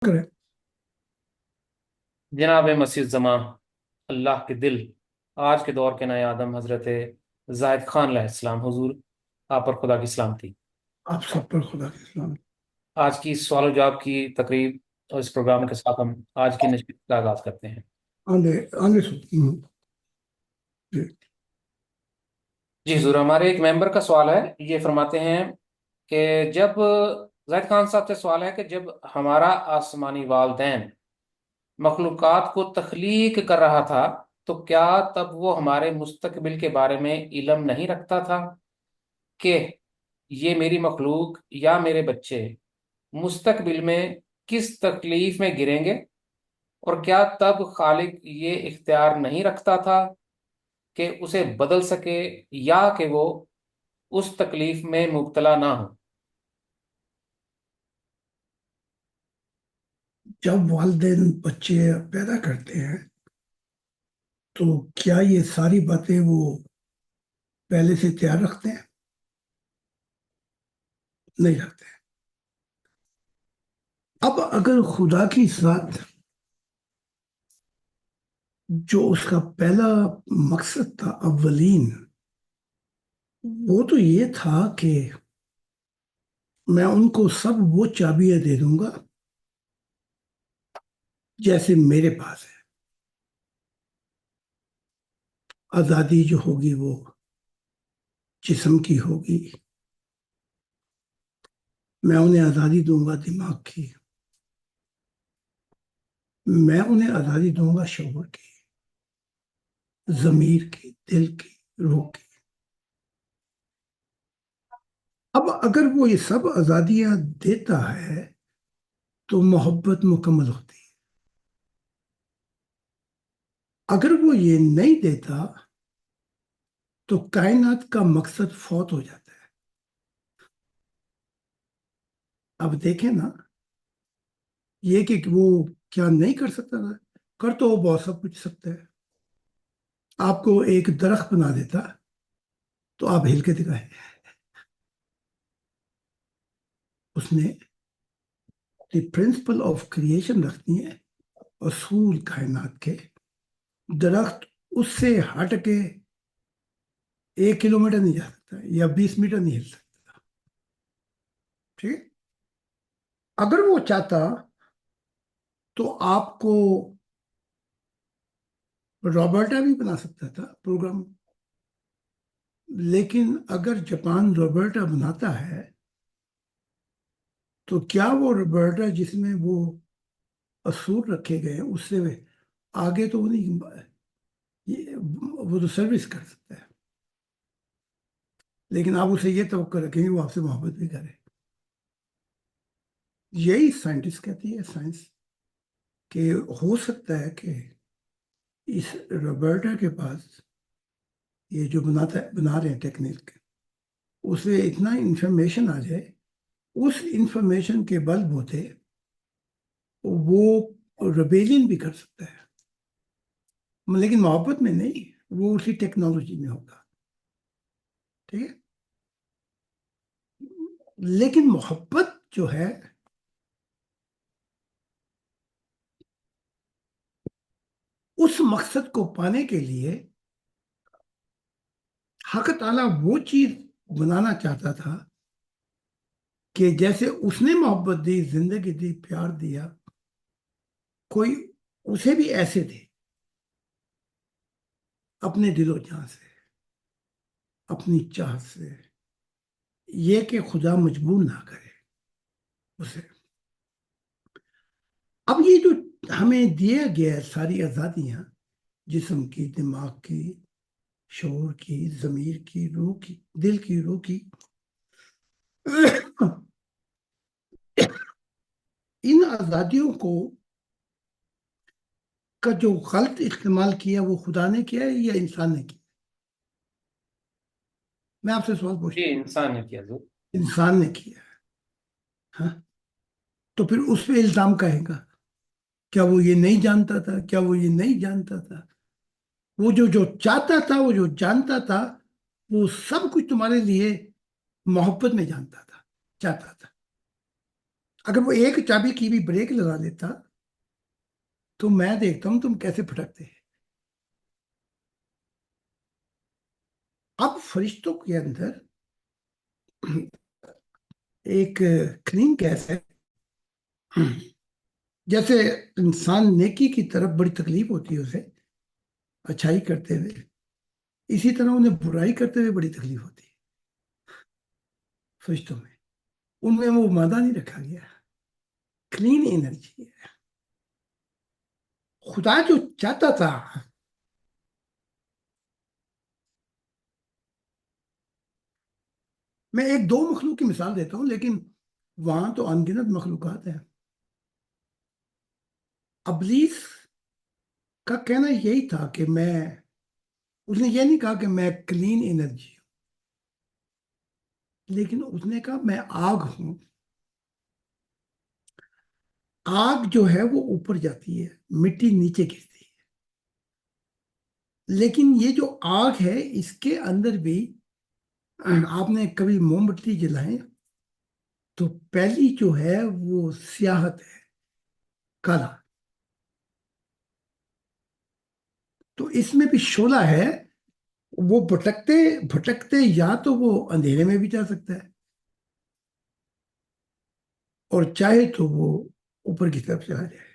کریں۔ جناب مسیح زماں اللہ کے دل آج کے دور کے نئے آدم حضرت زاہد خان علیہ السلام حضور، آپ پر خدا کی سلامتی۔ آپ سب پر خدا کی سلام۔ آج کی سوال و جواب کی تقریب اور اس پروگرام کے ساتھ ہم آج کی نشست کا آغاز کرتے ہیں۔ آندے آندے سو جی جی حضور، ہمارے ایک ممبر کا سوال ہے، یہ فرماتے ہیں کہ جب زاہد خان صاحب سے سوال ہے کہ جب ہمارا آسمانی والدین مخلوقات کو تخلیق کر رہا تھا تو کیا تب وہ ہمارے مستقبل کے بارے میں علم نہیں رکھتا تھا کہ یہ میری مخلوق یا میرے بچے مستقبل میں کس تکلیف میں گریں گے؟ اور کیا تب خالق یہ اختیار نہیں رکھتا تھا کہ اسے بدل سکے یا کہ وہ اس تکلیف میں مبتلا نہ ہو؟ جب والدین بچے پیدا کرتے ہیں تو کیا یہ ساری باتیں وہ پہلے سے تیار رکھتے ہیں؟ نہیں رکھتے ہیں۔ اب اگر خدا کی ذات جو اس کا پہلا مقصد تھا اولین، وہ تو یہ تھا کہ میں ان کو سب وہ چابیاں دے دوں گا جیسے میرے پاس ہے۔ آزادی جو ہوگی وہ جسم کی ہوگی، میں انہیں آزادی دوں گا دماغ کی، میں انہیں آزادی دوں گا شعور کی، ضمیر کی، دل کی، روح کی۔ اب اگر وہ یہ سب آزادیاں دیتا ہے تو محبت مکمل ہوتی ہے۔ اگر وہ یہ نہیں دیتا تو کائنات کا مقصد فوت ہو جاتا ہے۔ اب دیکھیں نا، یہ کہ وہ کیا نہیں کر سکتا تھا؟ کر تو وہ بہت سب کچھ سکتا ہے۔ آپ کو ایک درخت بنا دیتا تو آپ ہل کے دکھائیں۔ اس نے دی پرنسپل آف کریشن رکھتی ہیں، اصول کائنات کے۔ درخت اس سے ہٹ کے 1 کلومیٹر نہیں جا سکتا یا 20 میٹر نہیں ہل سکتا، ٹھیک؟ اگر وہ چاہتا تو آپ کو روبرٹا بھی بنا سکتا تھا پروگرام، لیکن اگر جاپان روبرٹا بناتا ہے تو کیا وہ روبرٹا جس میں وہ اصول رکھے گئے اس سے آگے تو وہ نہیں، وہ تو سروس کر سکتا ہے، لیکن آپ اسے یہ توقع رکھیں گے وہ آپ سے محبت بھی کرے۔ یہی سائنٹسٹ کہتی ہے، سائنس، کہ ہو سکتا ہے کہ اس روبرٹا کے پاس یہ جو بنا رہے ہیں ٹیکنیک، اس میں اتنا انفارمیشن آ جائے، اس انفارمیشن کے بل بوتے وہ ریبیلین بھی کر سکتا ہے، لیکن محبت میں نہیں، وہ اسی ٹیکنالوجی میں ہوگا، ٹھیک ہے؟ لیکن محبت جو ہے اس مقصد کو پانے کے لیے حق تعالیٰ وہ چیز بنانا چاہتا تھا کہ جیسے اس نے محبت دی، زندگی دی، پیار دیا، کوئی اسے بھی ایسے دے، اپنے دل و جان سے، اپنی چاہت سے، یہ کہ خدا مجبور نہ کرے اسے۔ اب یہ جو ہمیں دیا گیا ہے ساری آزادیاں، جسم کی، دماغ کی، شعور کی، ضمیر کی، روح کی، دل کی، روح کی، ان آزادیوں کو کا جو غلط استعمال کیا وہ خدا نے کیا ہے یا انسان نے کیا؟ میں آپ سے سوال جی، پوچھتا ہوں۔ انسان نے کیا حضور۔ انسان نے کیا ہے، ہاں؟ تو پھر اس پہ الزام کہے گا؟ کیا وہ یہ نہیں جانتا تھا؟ کیا وہ یہ نہیں جانتا تھا؟ وہ جو چاہتا تھا، وہ جو جانتا تھا، وہ سب کچھ تمہارے لیے محبت میں جانتا تھا، چاہتا تھا۔ اگر وہ ایک چابی کی بھی بریک لگا لیتا تو میں دیکھتا ہوں تم کیسے پھٹکتے ہیں. اب فرشتوں کے اندر ایک کلین گیس ہے. جیسے انسان نیکی کی طرف بڑی تکلیف ہوتی ہے اسے اچھائی کرتے ہوئے، اسی طرح انہیں برائی کرتے ہوئے بڑی تکلیف ہوتی ہے فرشتوں میں. ان میں وہ مادہ نہیں رکھا گیا، کلین انرجی ہے. خدا جو چاہتا تھا میں ایک دو مخلوق کی مثال دیتا ہوں، لیکن وہاں تو ان گنت مخلوقات ہیں. ابلیس کا کہنا یہی تھا کہ اس نے یہ نہیں کہا کہ میں کلین انرجی ہوں، لیکن اس نے کہا میں آگ ہوں. آگ جو ہے وہ اوپر جاتی ہے، مٹی نیچے گرتی ہے، لیکن یہ جو آگ ہے اس کے اندر بھی آپ نے کبھی موم بتی جلائیں تو پہلی جو ہے وہ سیاہت ہے، کالا. تو اس میں بھی شعلہ ہے، وہ بھٹکتے بھٹکتے یا تو وہ اندھیرے میں بھی جا سکتا ہے اور چاہے تو وہ اوپر کی طرف چلا جائے.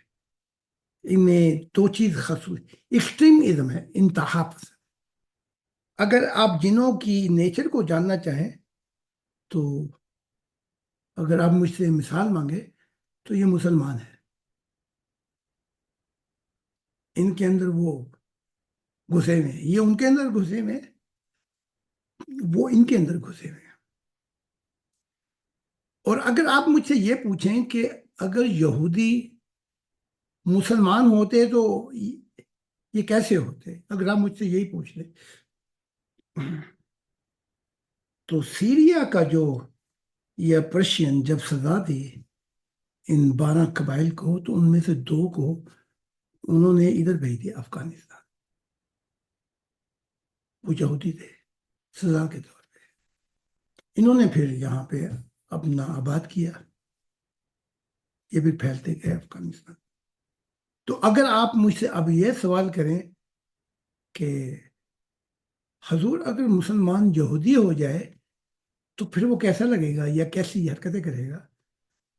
ان میں دو چیز خاص ایکسٹریم ازم ہے، انتہا پسند. اگر آپ جنوں کی نیچر کو جاننا چاہیں تو اگر آپ مجھ سے مثال مانگے تو یہ مسلمان ہے. ان کے اندر وہ گھسے ہوئے ہیں، یہ ان کے اندر گھسے ہوئے ہیں، وہ ان کے اندر گھسے ہوئے ہیں. اور اگر آپ مجھ سے یہ پوچھیں کہ اگر یہودی مسلمان ہوتے تو یہ کیسے ہوتے، اگر آپ مجھ سے یہی پوچھ لیں تو سیریا کا جو یا پرشین جب سزا دی ان 12 قبائل کو تو ان میں سے 2 کو انہوں نے ادھر بھیج دیا افغانستان. وہ یہودی تھے سزا کے طور پہ. انہوں نے پھر یہاں پہ اپنا آباد کیا، یہ بھی پھیلتے گئے افغانستان. تو اگر آپ مجھ سے اب یہ سوال کریں کہ حضور اگر مسلمان یہودی ہو جائے تو پھر وہ کیسا لگے گا یا کیسی حرکتیں کرے گا،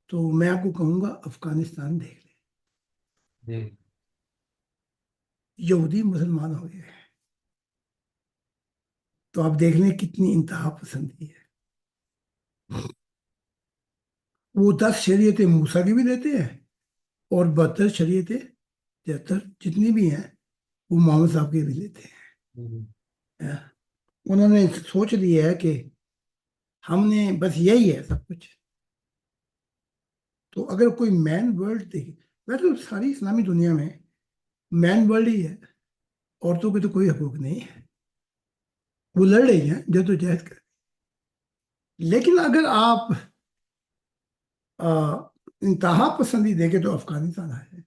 تو میں آپ کو کہوں گا افغانستان دیکھ لیں. جی یہودی مسلمان ہو گئے تو آپ دیکھ لیں کتنی انتہا پسندی ہے. وہ 10 شریعتیں موسیٰ کی بھی دیتے ہیں اور 72 شریعتیں 73 جتنی بھی ہیں وہ محمد صاحب کے بھی لیتے ہیں. انہوں نے سوچ لیا ہے کہ ہم نے بس یہی ہے سب کچھ. تو اگر کوئی مین ورلڈ دیکھے، ویسے تو ساری اسلامی دنیا میں مین ورلڈ ہی ہے، عورتوں کے تو کوئی حقوق نہیں ہے، وہ لڑ رہی ہیں جدوجہد کر. لیکن اگر آپ انتہا پسندی دیکھیں تو افغانستان ہے.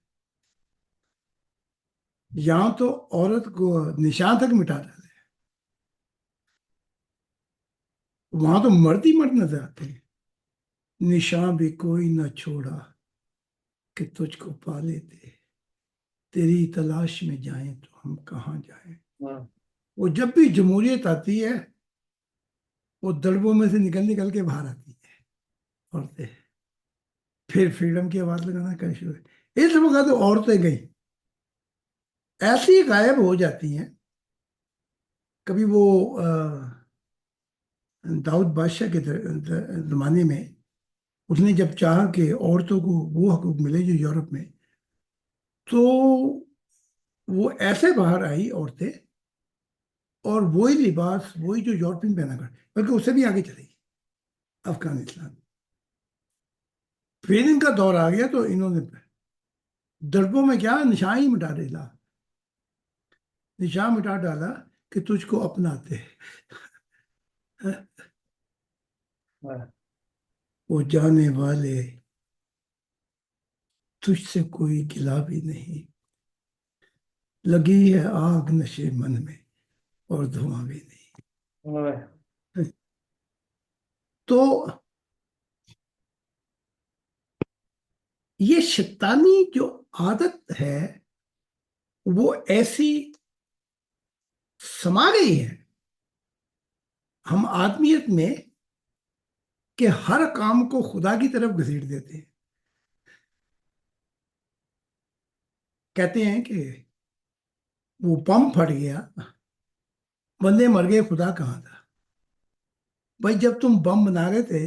یہاں تو عورت کو نشان تک مٹا ڈالے، وہاں تو مرد ہی مرد نظر آتے ہیں. نشان بھی کوئی نہ چھوڑا کہ تجھ کو پا لیتے، تیری تلاش میں جائیں تو ہم کہاں جائیں. وہ جب بھی جمہوریت آتی ہے وہ دڑبوں میں سے نکل نکل کے باہر آتی ہے عورتیں، پھر فریڈم کی آواز لگانا کر شروع. اس وقت تو عورتیں گئی ایسی غائب ہو جاتی ہیں. کبھی وہ داؤد بادشاہ کے زمانے میں اس نے جب چاہا کہ عورتوں کو وہ حقوق ملے جو یورپ میں، تو وہ ایسے باہر آئی عورتیں اور وہی لباس وہی جو یورپین پہنا کر، بلکہ اس سے بھی آگے چلی گئی افغانستان. پھر ان کا دور آ گیا تو انہوں نے دربوں میں کیا نشان ہی مٹا ڈالا، نشان مٹا ڈالا کہ تجھ کو اپناتے. وہ جانے والے تجھ سے کوئی گلا بھی نہیں، لگی ہے آگ نشے من میں اور دھواں بھی نہیں. تو یہ شیطانی جو عادت ہے وہ ایسی سما گئی ہے ہم آدمیت میں کہ ہر کام کو خدا کی طرف گھسیٹ دیتے ہیں. کہتے ہیں کہ وہ بم پھٹ گیا, بندے مر گئے, خدا کہاں تھا؟ بھائی جب تم بم بنا رہے تھے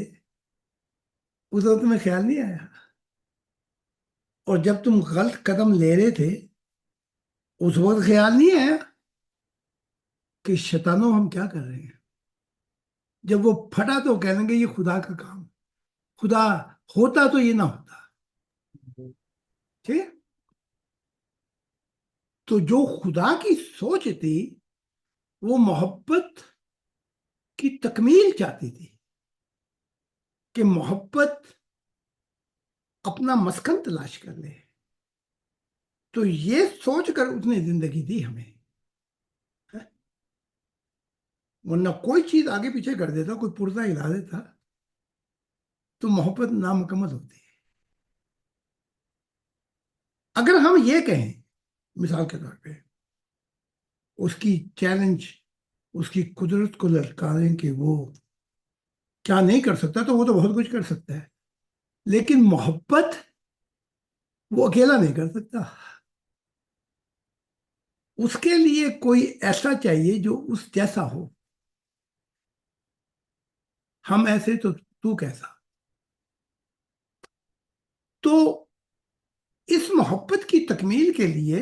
اس وقت تمہیں خیال نہیں آیا؟ اور جب تم غلط قدم لے رہے تھے اس وقت خیال نہیں آیا کہ شیطانوں ہم کیا کر رہے ہیں؟ جب وہ پھٹا تو کہنے گے یہ خدا کا کام, خدا ہوتا تو یہ نہ ہوتا. ٹھیک ہے؟ تو جو خدا کی سوچ تھی وہ محبت کی تکمیل چاہتی تھی کہ محبت اپنا مسکن تلاش کر لے. تو یہ سوچ کر اس نے زندگی دی ہمیں, ورنہ کوئی چیز آگے پیچھے کر دیتا, کوئی پرزہ ہلا دیتا تو محبت نامکمل ہوتی ہے. اگر ہم یہ کہیں مثال کے طور پہ اس کی چیلنج, اس کی قدرت کو للکاریں کہ وہ کیا نہیں کر سکتا, تو وہ تو بہت کچھ کر سکتا ہے, لیکن محبت وہ اکیلا نہیں کر سکتا. اس کے لیے کوئی ایسا چاہیے جو اس جیسا ہو. ہم ایسے تو کیسا. تو اس محبت کی تکمیل کے لیے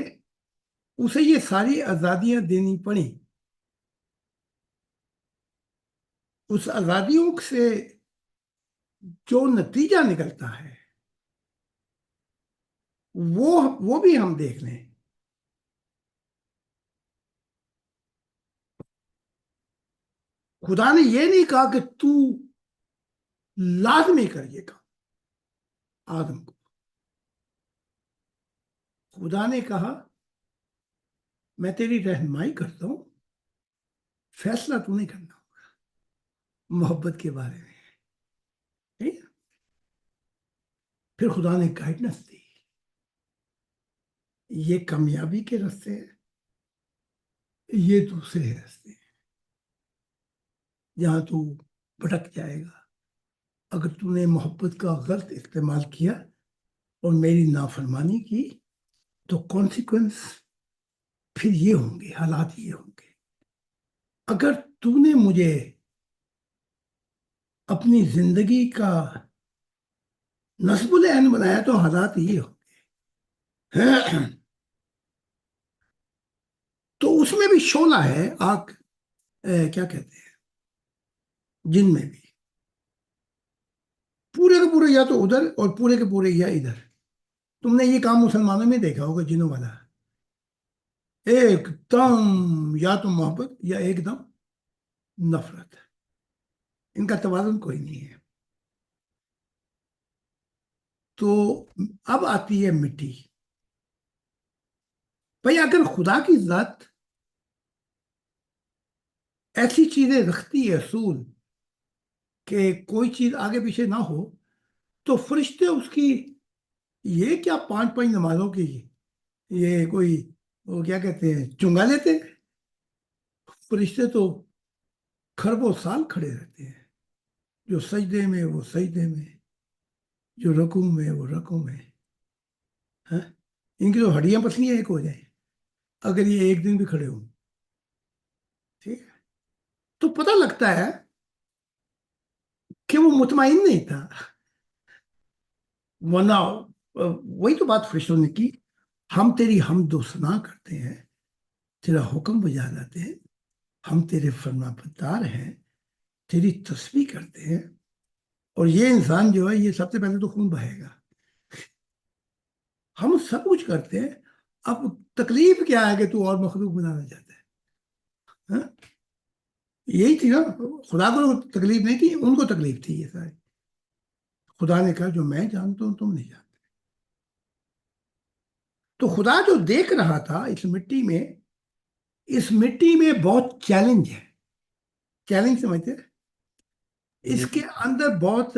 اسے یہ ساری آزادیاں دینی پڑیں. اس آزادیوں سے جو نتیجہ نکلتا ہے وہ بھی ہم دیکھ لیں. خدا نے یہ نہیں کہا کہ تو لازمی کر یہ کام آدم کو. خدا نے کہا میں تیری رہنمائی کرتا ہوں, فیصلہ تو نہیں کرنا ہوگا محبت کے بارے میں. ٹھیک ہے؟ پھر خدا نے گائیڈنس دی, یہ کامیابی کے راستے ہیں, یہ دوسرے راستے ہیں جہاں تو بھٹک جائے گا. اگر تو نے محبت کا غلط استعمال کیا اور میری نافرمانی کی تو کانسیکوینس پھر یہ ہوں گے, حالات یہ ہوں گے. اگر تو نے مجھے اپنی زندگی کا نصب العین بنایا تو حالات یہ ہوں گے. تو اس میں بھی شعلہ ہے آگ, کیا کہتے ہیں, جن میں بھی پورے کے پورے یا تو ادھر اور پورے کے پورے یا ادھر. تم نے یہ کام مسلمانوں میں دیکھا ہوگا جنوں والا, ایک دم یا تو محبت یا ایک دم نفرت, ان کا توازن کوئی نہیں ہے. تو اب آتی ہے مٹی. بھائی اگر خدا کی ذات ایسی چیزیں رکھتی ہے اصول کہ کوئی چیز آگے پیچھے نہ ہو, تو فرشتے اس کی یہ کیا 5 نمازوں کی یہ کوئی وہ کیا کہتے ہیں چنگا لیتے ہیں. فرشتے تو خربوں سال کھڑے رہتے ہیں, جو سجدے میں وہ سجدے میں, جو رکوع میں وہ رکوع میں. ان کی تو ہڈیاں پسلیاں ایک ہو جائیں اگر یہ ایک دن بھی کھڑے ہوں. ٹھیک ہے, تو پتہ لگتا ہے کہ وہ مطمئن نہیں تھا. ورنہ وہی تو بات فرشتوں نے کی, ہم تیری حمد و ثنا کرتے ہیں, تیرا حکم بجا لاتے ہیں, ہم تیرے فرما بردار ہیں, تیری تسبیح کرتے ہیں. اور یہ انسان جو ہے یہ سب سے پہلے تو خون بہائے گا. ہم سب کچھ کرتے ہیں, اب تکلیف کیا ہے کہ تو اور مخلوق بنانا چاہتا ہے. یہی تھی نا, خدا کو تکلیف نہیں تھی, ان کو تکلیف تھی. یہ سارے خدا نے کہا جو میں جانتا ہوں تم نہیں جانتے. تو خدا جو دیکھ رہا تھا اس مٹی میں بہت چیلنج ہے. چیلنج سمجھتے ہیں, اس کے اندر بہت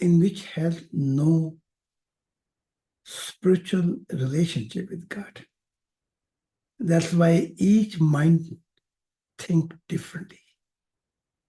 in which has no spiritual relationship with God. That's why each mind think differently.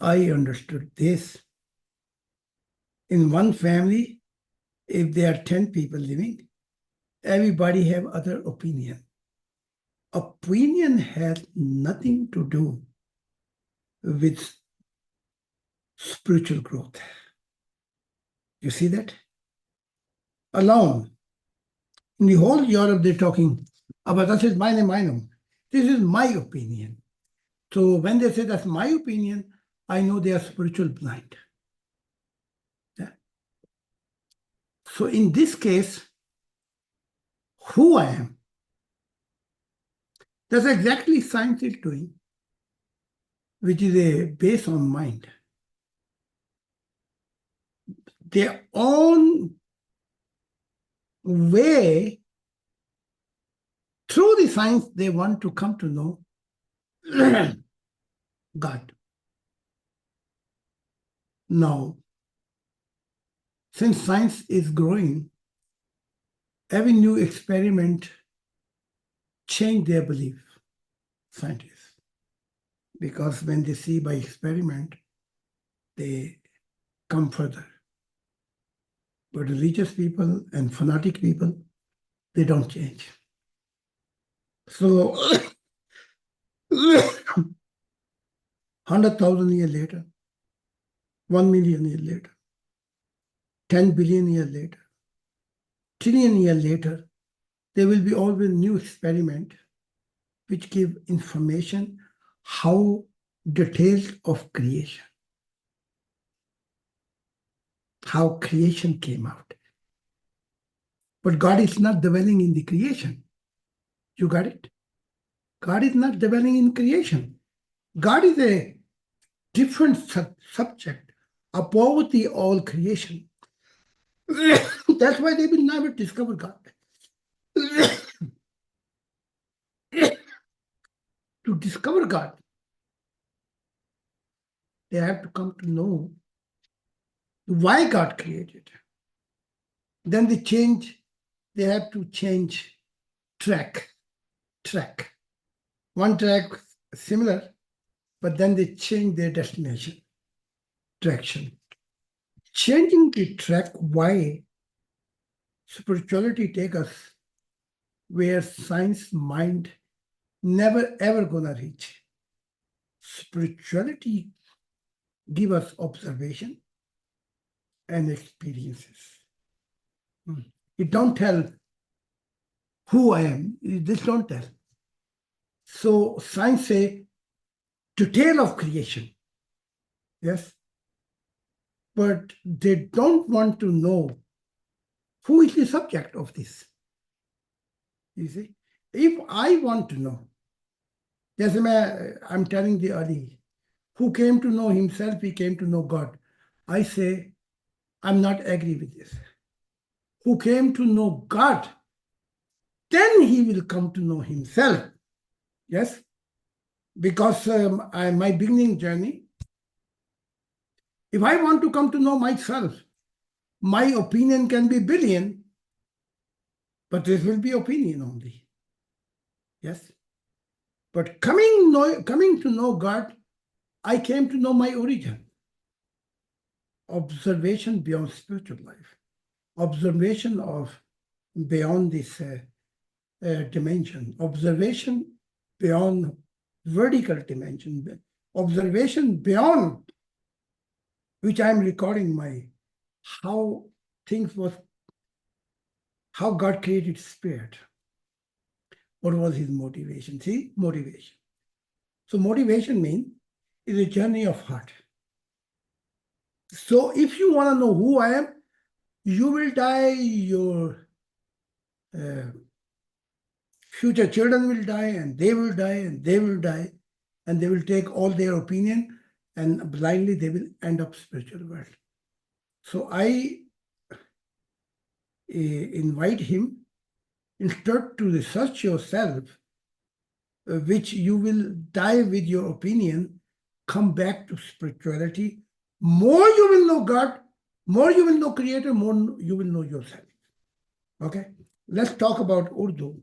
I understood this. In one family, if there are 10 people living, everybody have other opinion. Opinion has nothing to do with spiritual growth. You see that? Alone, in the whole Europe, they're talking about that is mine. This is my opinion. So when they say that's my opinion, I know they are spiritual blind. Yeah. So in this case, who I am, that's exactly science is doing, which is a base on mind. Their own way, through the science, they want to come to know God. Now, since science is growing, every new experiment change their belief, scientists. Because when they see by experiment, they come further. But religious people and fanatic people, they don't change. So 100,000 years later, 1 million years later, 10 billion years later, trillion years later, there will be always new experiment which give information how details of creation, how creation came out. But God is not dwelling in the creation. You got it? God is not dwelling in creation. God is a different subject above the all creation. That's why they will never discover God. To discover God, they have to come to know why God created. Then they have to change track. One track similar, but then they change their destination, direction. Changing the track, why spirituality take us where science mind never ever gonna reach. Spirituality give us observation and experiences. It don't tell who I am. This don't tell. So science say detail of creation. Yes. But they don't want to know who is the subject of this. You see, if I want to know, I'm telling the Ali, who came to know himself, he came to know God. I say, I'm not agree with this. Who came to know God, then he will come to know himself. Yes, because my beginning journey, if I want to come to know myself, my opinion can be billion, but this will be opinion only. Yes, but coming to know God, I came to know my origin. Observation beyond spiritual life, observation of beyond this dimension, observation beyond vertical dimension, observation beyond which I'm recording my how things was, how God created spirit. What was his motivation? See, motivation. So motivation means is a journey of heart. So if you want to know who I am, you will die, your future children will die, and they will die, and they will die, and they will take all their opinion, and blindly they will end up spiritual world. So I invite him, instead to research yourself, which you will die with your opinion, come back to spirituality. More you will know God, more you will know Creator, more you will know yourself. Okay, let's talk about Urdu.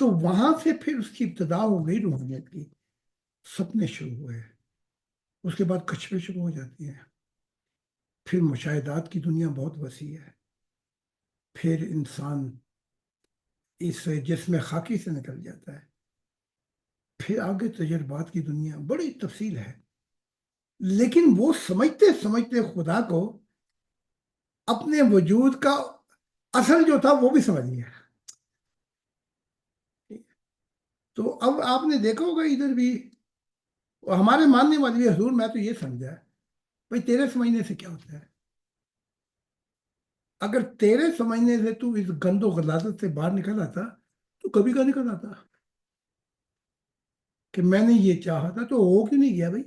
تو وہاں سے پھر اس کی ابتدا ہو گئی روحانیت کی، سپنے شروع ہوئے، اس کے بعد کچھویں شروع ہو جاتی ہیں، پھر مشاہدات کی دنیا بہت وسیع ہے، پھر انسان اس جسم خاکی سے نکل جاتا ہے، پھر آگے تجربات کی دنیا، بڑی تفصیل ہے، لیکن وہ سمجھتے سمجھتے خدا کو اپنے وجود کا اصل جو تھا وہ بھی سمجھ گیا۔ تو اب آپ نے دیکھا ہوگا ادھر بھی ہمارے ماننے والے بھی، حضور میں تو یہ سمجھا بھائی تیرے سمجھنے سے کیا ہوتا ہے؟ اگر تیرے سمجھنے سے تو اس گند و غلاظت سے باہر نکل آتا تو کبھی کا نکل آتا کہ میں نے یہ چاہا تھا تو ہو کیوں نہیں گیا بھائی؟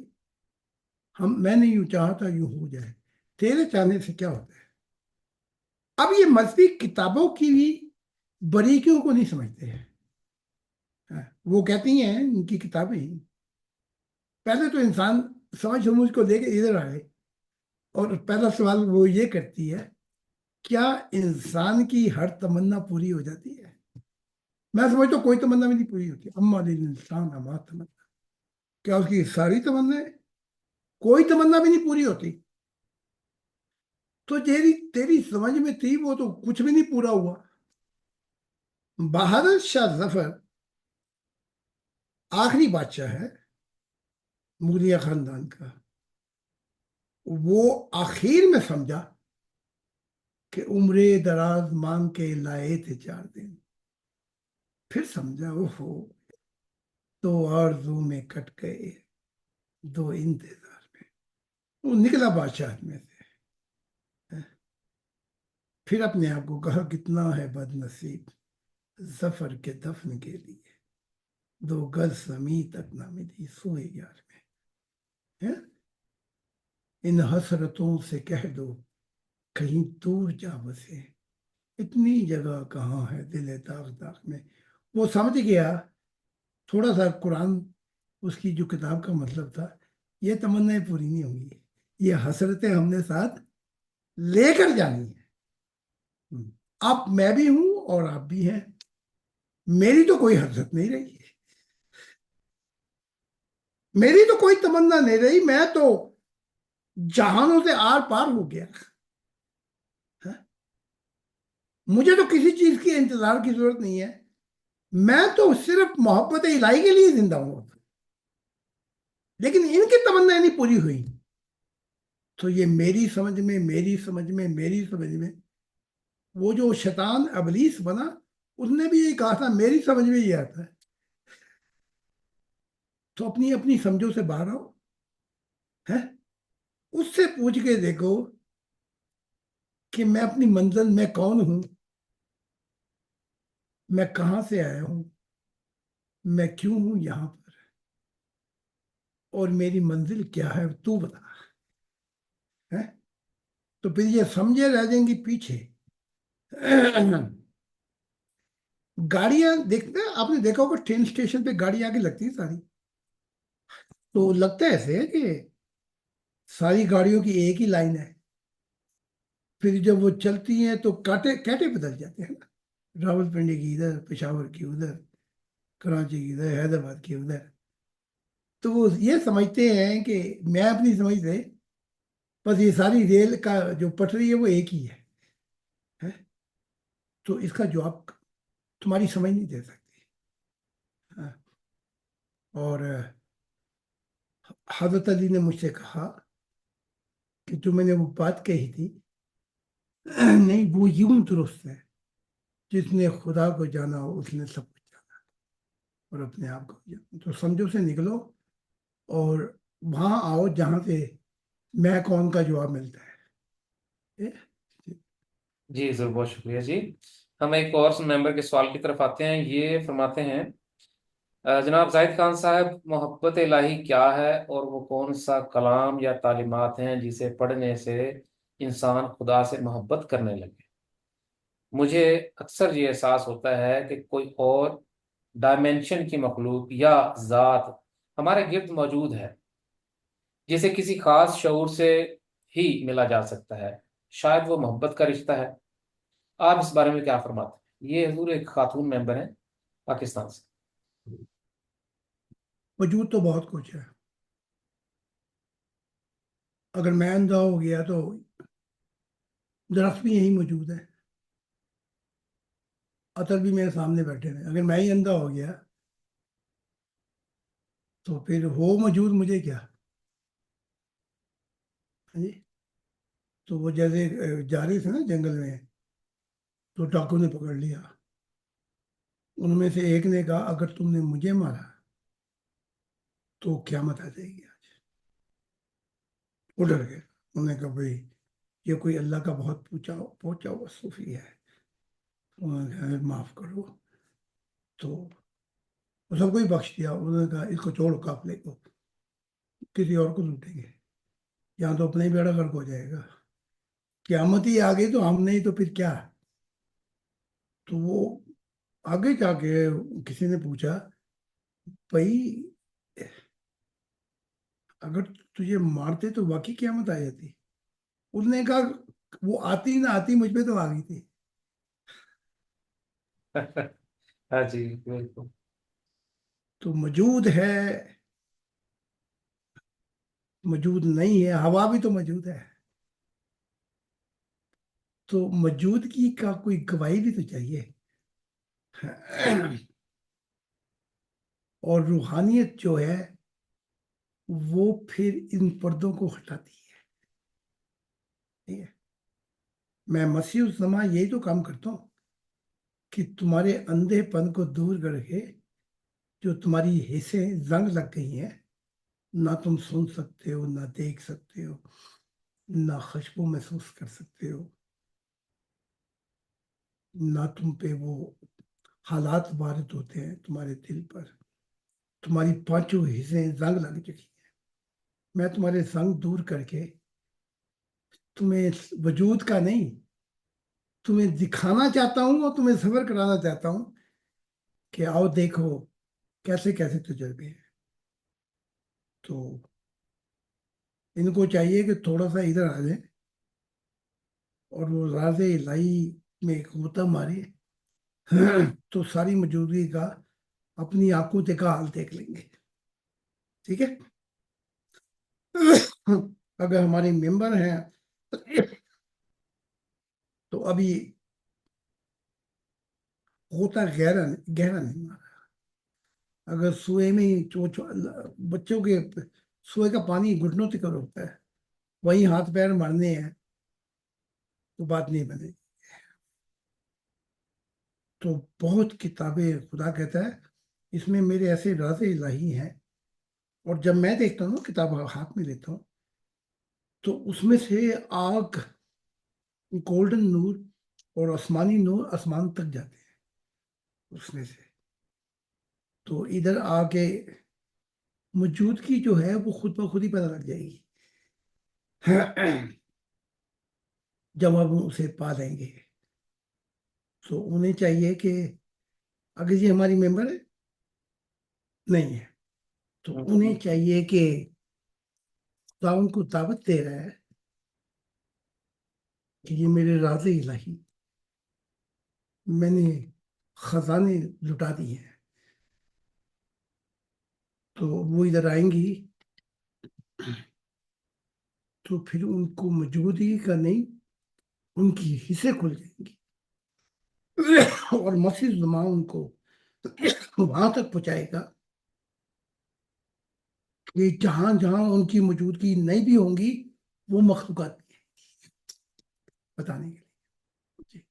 میں نے یوں چاہا تھا یوں ہو جائے، تیرے چاہنے سے کیا ہوتا ہے؟ اب یہ مذہبی کتابوں کی بھی باریکیوں کو نہیں سمجھتے ہیں۔ وہ کہتی ہیں ان کی کتابیں، پہلے تو انسان سمجھ سمجھ کو لے کے ادھر آئے، اور پہلا سوال وہ یہ کرتی ہے، کیا انسان کی ہر تمنا پوری ہو جاتی ہے؟ میں سمجھتا ہوں کوئی تمنا بھی نہیں پوری ہوتی، اما للانسان ما تمنا، کیا اس کی ساری تمنا کوئی تمنا بھی نہیں پوری ہوتی؟ تو تیری سمجھ میں تھی وہ تو کچھ بھی نہیں پورا ہوا۔ بہادر شاہ ظفر آخری بادشاہ ہے مغلیہ خاندان کا، وہ آخر میں سمجھا کہ عمر دراز مانگ کے لائے تھے 4 دن، پھر سمجھا اوہو 2 آرزو میں کٹ گئے 2 انتظار میں، وہ نکلا بادشاہ میں سے، پھر اپنے آپ کو کہا کتنا ہے بد نصیب ظفر کے دفن کے لیے 2 گز زمیں تک نہ ملی سوئے یار میں، ان حسرتوں سے کہہ دو کہیں دور جا بسے، اتنی جگہ کہاں ہے دل داغ داغ میں۔ وہ سمجھ گیا تھوڑا سا قرآن اس کی جو کتاب کا مطلب تھا، یہ تمنائیں پوری نہیں ہوں گی، یہ حسرتیں ہم نے ساتھ لے کر جانی ہیں۔ اب میں بھی ہوں اور آپ بھی ہیں، میری تو کوئی حسرت نہیں رہی، میری تو کوئی تمنا نہیں رہی، میں تو جہانوں سے آر پار ہو گیا، مجھے تو کسی چیز کی انتظار کی ضرورت نہیں ہے، میں تو صرف محبت الہی کے لیے زندہ ہوں، لیکن ان کی تمنا نہیں پوری ہوئی، تو یہ میری سمجھ میں میری سمجھ میں میری سمجھ میں، وہ جو شیطان ابلیس بنا اس نے بھی یہ کہا تھا میری سمجھ میں یہ آتا ہے، تو اپنی اپنی سمجھوں سے باہر آؤ، ہے اس سے پوچھ کے دیکھو کہ میں اپنی منزل میں کون ہوں، میں کہاں سے آیا ہوں، میں کیوں ہوں یہاں پر، اور میری منزل کیا ہے تو بتا، تو پھر یہ سمجھے رہ جائیں گی پیچھے۔ گاڑیاں دیکھتے ہیں، آپ نے دیکھا ہوگا ٹرین اسٹیشن پہ گاڑی آگے لگتی ہے ساری، تو لگتا ہے ایسے ہے کہ ساری گاڑیوں کی ایک ہی لائن ہے، پھر جب وہ چلتی ہیں تو کاٹے بدل جاتے ہیں نا، راول پنڈی کی ادھر، پشاور کی ادھر، کراچی کی ادھر، حیدرآباد کی ادھر، تو وہ یہ سمجھتے ہیں کہ میں اپنی سمجھ سے بس یہ ساری ریل کا جو پٹری ہے وہ ایک ہی ہے، تو اس کا جواب تمہاری سمجھ نہیں دے سکتی۔ اور حضرت علی نے مجھ سے کہا کہ جو میں نے وہ بات کہی تھی، نہیں وہ یوں درست ہے، جس نے خدا کو جانا ہو اس نے سب کچھ جانا، اور اپنے آپ کو جانا، تو سمجھو سے نکلو اور وہاں آؤ جہاں سے میں کون کا جواب ملتا ہے۔ جی ضرور، بہت شکریہ جی۔ ہم ایک اور ممبر کے سوال کی طرف آتے ہیں، یہ فرماتے ہیں جناب زاہد خان صاحب، محبت الہی کیا ہے اور وہ کون سا کلام یا تعلیمات ہیں جسے پڑھنے سے انسان خدا سے محبت کرنے لگے؟ مجھے اکثر یہ احساس ہوتا ہے کہ کوئی اور ڈائمینشن کی مخلوق یا ذات ہمارے گرد موجود ہے جسے کسی خاص شعور سے ہی ملا جا سکتا ہے، شاید وہ محبت کا رشتہ ہے۔ آپ اس بارے میں کیا فرماتے ہیں؟ یہ حضور ایک خاتون ممبر ہیں، پاکستان سے؟ وجود تو بہت کچھ ہے. اگر میں اندھا ہو گیا تو درخت بھی یہی موجود ہے، عطر بھی میرے سامنے بیٹھے ہیں. اگر میں ہی اندھا ہو گیا تو پھر ہو موجود مجھے کیا؟ ہاں جی. تو وہ جیسے جا رہے تھے نا جنگل میں، تو ڈاکو نے پکڑ لیا. ان میں سے ایک نے کہا اگر تم نے مجھے مارا تو قیامت آ جائے گی آج. وہ ڈر گئے. انہوں نے کہا بھائی یہ کوئی اللہ کا بہت پہنچا ہوا صوفی ہے. انہوں نے کہا معاف کرو. تو وہ سب کو ہی بخش دیا. انہوں نے کہا اس کو چھوڑو، قافلے کو کسی اور کو لوٹیں گے، یہاں تو اپنا ہی بیڑا غرق ہو جائے گا. قیامت ہی آ گئی تو ہم نہیں تو پھر کیا. تو وہ آگے جا کے کسی نے پوچھا بھائی اگر تجھے مارتے تو واقعی قیامت آ جاتی؟ اس نے کہا وہ آتی نہ آتی مجھ پہ تو آ گئی تھی. ہاں جی بالکل. تو موجود ہے، موجود نہیں ہے. ہوا بھی تو موجود ہے. تو موجودگی کا کوئی گواہی بھی تو چاہیے. اور روحانیت جو ہے وہ پھر ان پردوں کو ہٹاتی ہے. ٹھیک ہے. میں مسیح الزما یہی تو کام کرتا ہوں کہ تمہارے اندھے پن کو دور کر کے جو تمہاری حصیں زنگ لگ گئی ہیں، نہ تم سن سکتے ہو، نہ دیکھ سکتے ہو، نہ خوشبو محسوس کر سکتے ہو، نہ تم پہ وہ حالات وارد ہوتے ہیں تمہارے دل پر. تمہاری پانچوں حصیں زنگ لگ چکی ہیں. میں تمہارے زنگ دور کر کے تمہیں وجود کا نہیں، تمہیں دکھانا چاہتا ہوں اور تمہیں صبر کرانا چاہتا ہوں کہ آؤ دیکھو کیسے کیسے تجربے ہیں. تو ان کو چاہیے کہ تھوڑا سا ادھر آ جائیں اور وہ راز الہی میں ایک غوطہ مارے تو ساری موجودگی کا اپنی آنکھوں دیکھا حال دیکھ لیں گے. ٹھیک ہے. اگر ہمارے ممبر ہیں تو ابھی غوطہ گہرا نہیں مارا. اگر سوئے میں بچوں کے سوئے کا پانی گھٹنوں تک ہوتا ہے، وہیں ہاتھ پیر مارنے ہیں تو بات نہیں بنے. تو بہت کتابیں خدا کہتا ہے اس میں میرے ایسے راز الہی ہیں. اور جب میں دیکھتا ہوں کتاب ہاتھ میں لیتا ہوں تو اس میں سے آگ، گولڈن نور اور آسمانی نور آسمان تک جاتے ہیں اس میں سے. تو ادھر آ کے موجودگی جو ہے وہ خود بخود ہی پتہ لگ جائے گی جب ہم اسے پا لیں گے. تو انہیں چاہیے کہ اگر یہ ہماری ممبر ہے نہیں ہے تو انہیں چاہیے کہ خدا ان کو دعوت دے رہا ہے کہ یہ میرے راز الہی میں نے خزانے لٹا دی ہیں. تو وہ ادھر آئیں گی تو پھر ان کو موجودگی کا نہیں، ان کی حصے کھل جائیں گی اور مسیح زمان ان کو وہاں تک پہنچائے گا کہ جہاں جہاں ان کی موجودگی نہیں بھی ہوں گی وہ مخلوقات بھی ہیں بتانے کے لیے.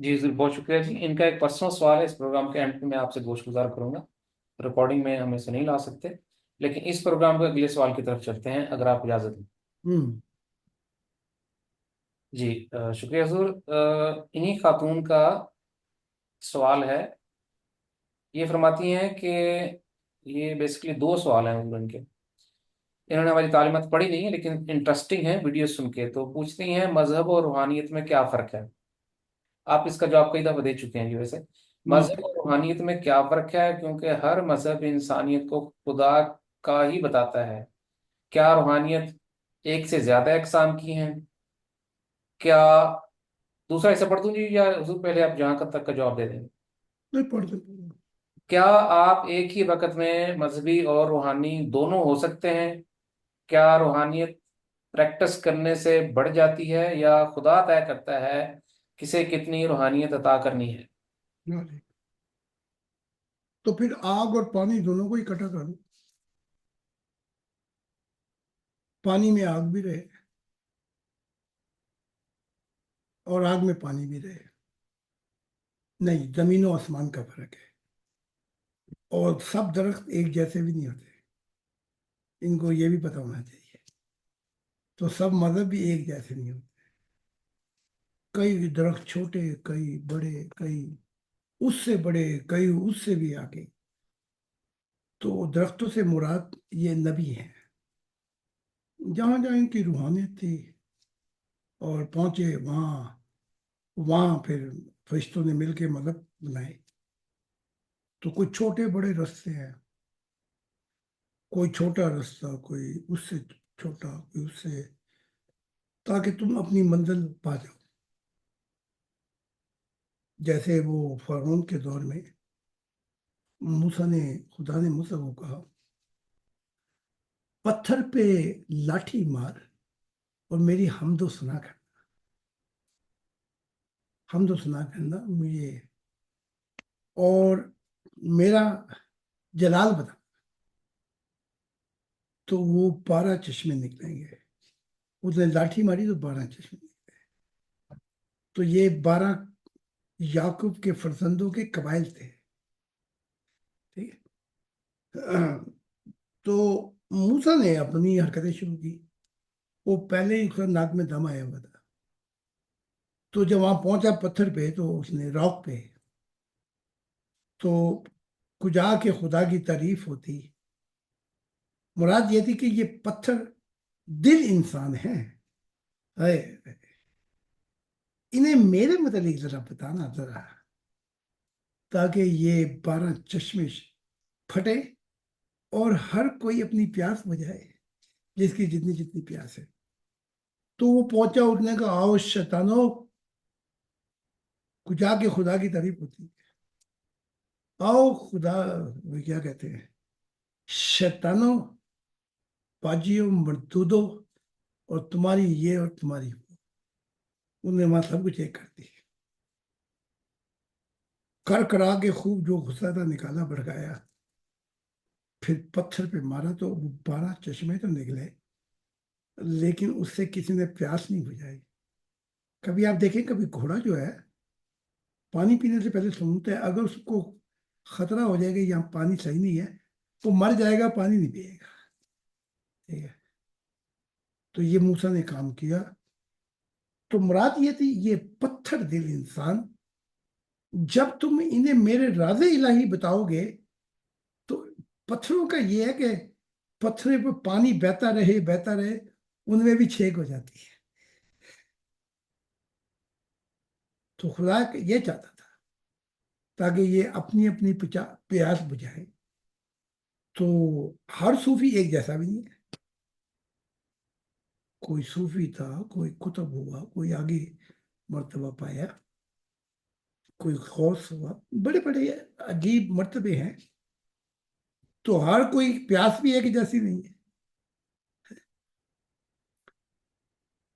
جی ضرور، بہت شکریہ جی. ان کا ایک پرسنل سوال ہے، اس پروگرام کے اینڈ میں آپ سے گوشت گزار کروں گا. ریکارڈنگ میں ہم اسے نہیں لا سکتے، لیکن اس پروگرام کے اگلے سوال کی طرف چلتے ہیں اگر آپ اجازت دیں. جی شکریہ حضور. انہی خاتون کا سوال ہے. یہ فرماتی ہیں کہ یہ بیسکلی دو سوال ہیں حضور ان کے. انہوں نے ہماری تعلیمات پڑھی نہیں ہے لیکن انٹرسٹنگ ہے ویڈیو سن کے. تو پوچھتی ہیں مذہب اور روحانیت میں کیا فرق ہے؟ آپ اس کا جواب کئی دفعہ دے چکے ہیں جی. ویسے مذہب اور روحانیت میں کیا فرق ہے؟ کیونکہ ہر مذہب انسانیت کو خدا کا ہی بتاتا ہے. کیا روحانیت ایک سے زیادہ اقسام کی ہیں؟ کیا دوسرا حصہ پڑھ دوں جی یا حضور پہلے آپ جہاں تک کا جواب دے دیں؟ نہیں پڑھتے. کیا آپ ایک ہی وقت میں مذہبی اور روحانی دونوں ہو سکتے ہیں؟ کیا روحانیت پریکٹس کرنے سے بڑھ جاتی ہے یا خدا طے کرتا ہے کسے کتنی روحانیت عطا کرنی ہے؟ تو پھر آگ اور پانی دونوں کو اکٹھا کر دو. پانی میں آگ بھی رہے اور آگ میں پانی بھی رہے. نہیں، زمین و آسمان کا فرق ہے. اور سب درخت ایک جیسے بھی نہیں ہوتے، ان کو یہ بھی پتا ہونا چاہیے. تو سب مذہب بھی ایک جیسے نہیں ہوتے. کئی درخت چھوٹے، کئی بڑے، کئی اس سے بڑے، کئی اس سے بھی آگے. تو درختوں سے مراد یہ نبی ہیں، جہاں جہاں ان کی روحانیت تھی اور پہنچے وہاں وہاں پھر فرشتوں نے مل کے مذہب بنائے. تو کچھ چھوٹے بڑے رستے ہیں، کوئی چھوٹا رستہ، کوئی اس سے چھوٹا، کوئی اس سے، تاکہ تم اپنی منزل پا جاؤ. جیسے وہ فرعون کے دور میں خدا نے موسیٰ کو کہا پتھر پہ لاٹھی مار اور میری حمد و ثنا کرنا مجھے، اور میرا جلال بتا. تو وہ 12 چشمے نکلیں گے. اس نے لاٹھی ماری تو 12 چشمے نکلے. تو یہ 12 یعقوب کے فرزندوں کے قبائل تھے. ٹھیک ہے. تو موسیٰ نے اپنی حرکتیں شروع کی. وہ پہلے ہی اس کا ناک میں دم آیا ہوا تھا. تو جب وہاں پہنچا پتھر پہ تو اس نے راک پہ، تو کجا کے خدا کی تعریف ہوتی. مراد یہ تھی کہ یہ پتھر دل انسان ہیں، انہیں میرے متعلق ذرا بتانا ذرا، تاکہ یہ 12 چشمے پھٹے اور ہر کوئی اپنی پیاس بجھائے، جس کی جتنی جتنی پیاس ہے. تو وہ پہنچا، اٹھنے کا آؤ شیطانو، کجا کے خدا کی تعریف ہوتی ہے. آؤ خدا، وہ کیا کہتے ہیں، شیطانو، پاجیو، مردودو، اور تمہاری یہ اور تمہاری وہ. انہیں وہاں سب کچھ ایک کرتی ہے. کر کرا کے خوب جو غصہ تھا نکالا، بھڑکایا، پھر پتھر پہ مارا تو وہ 12 چشمے تو نکلے، لیکن اس سے کسی نے پیاس نہیں بجھائی. کبھی آپ دیکھیں، کبھی گھوڑا جو ہے پانی پینے سے پہلے سنتے ہیں، اگر اس کو خطرہ ہو جائے گا یہاں پانی صحیح نہیں ہے، وہ مر جائے گا، پانی نہیں پیے گا. ٹھیک ہے. تو یہ موسیٰ نے کام کیا. تو مراد یہ تھی، یہ پتھر دل انسان، جب تم انہیں میرے راز الہی بتاؤ گے، تو پتھروں کا یہ ہے کہ پتھرے پہ پانی بہتا رہے بہتا رہے، ان میں بھی چھیک ہو جاتی ہے. تو خدا یہ چاہتا تھا تاکہ یہ اپنی اپنی پیاس بجھائے. تو ہر صوفی ایک جیسا بھی نہیں ہے. کوئی صوفی تھا، کوئی قطب ہوا، کوئی آگے مرتبہ پایا، کوئی غوث ہوا، بڑے بڑے عجیب مرتبے ہیں. تو ہر کوئی پیاس بھی ایک جیسی نہیں ہے.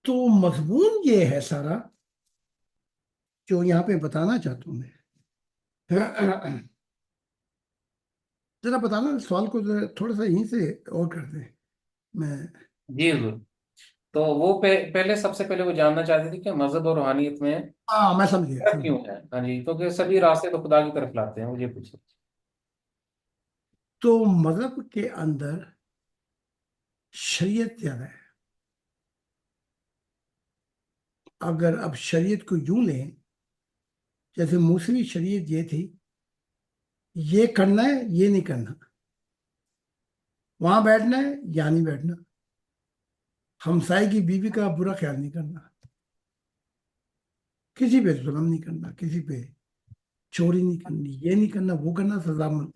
تو مضمون یہ ہے سارا جو یہاں پہ بتانا چاہتا ہوں میں. ذرا بتانا سوال کو تھوڑا سا یہیں سے اور کر دیں. میں جی حضور. تو وہ پہلے سب سے پہلے وہ جاننا چاہتے تھے کہ مذہب اور روحانیت میں میں سمجھ گیا فرق کیوں ہے. ہاں جی، کیونکہ سبھی راستے تو خدا کی طرف لاتے ہیں، مجھے پوچھے. تو مذہب کے اندر شریعت زیادہ ہے. اگر اب شریعت کو یوں لیں، جیسے موسمی شریعت یہ تھی، یہ کرنا ہے یہ نہیں کرنا، وہاں بیٹھنا ہے یا نہیں بیٹھنا، ہمسائے کی بیوی کا برا خیال نہیں کرنا، کسی پہ ظلم نہیں کرنا، کسی پہ چوری نہیں کرنی، یہ نہیں کرنا، وہ کرنا سزا مند.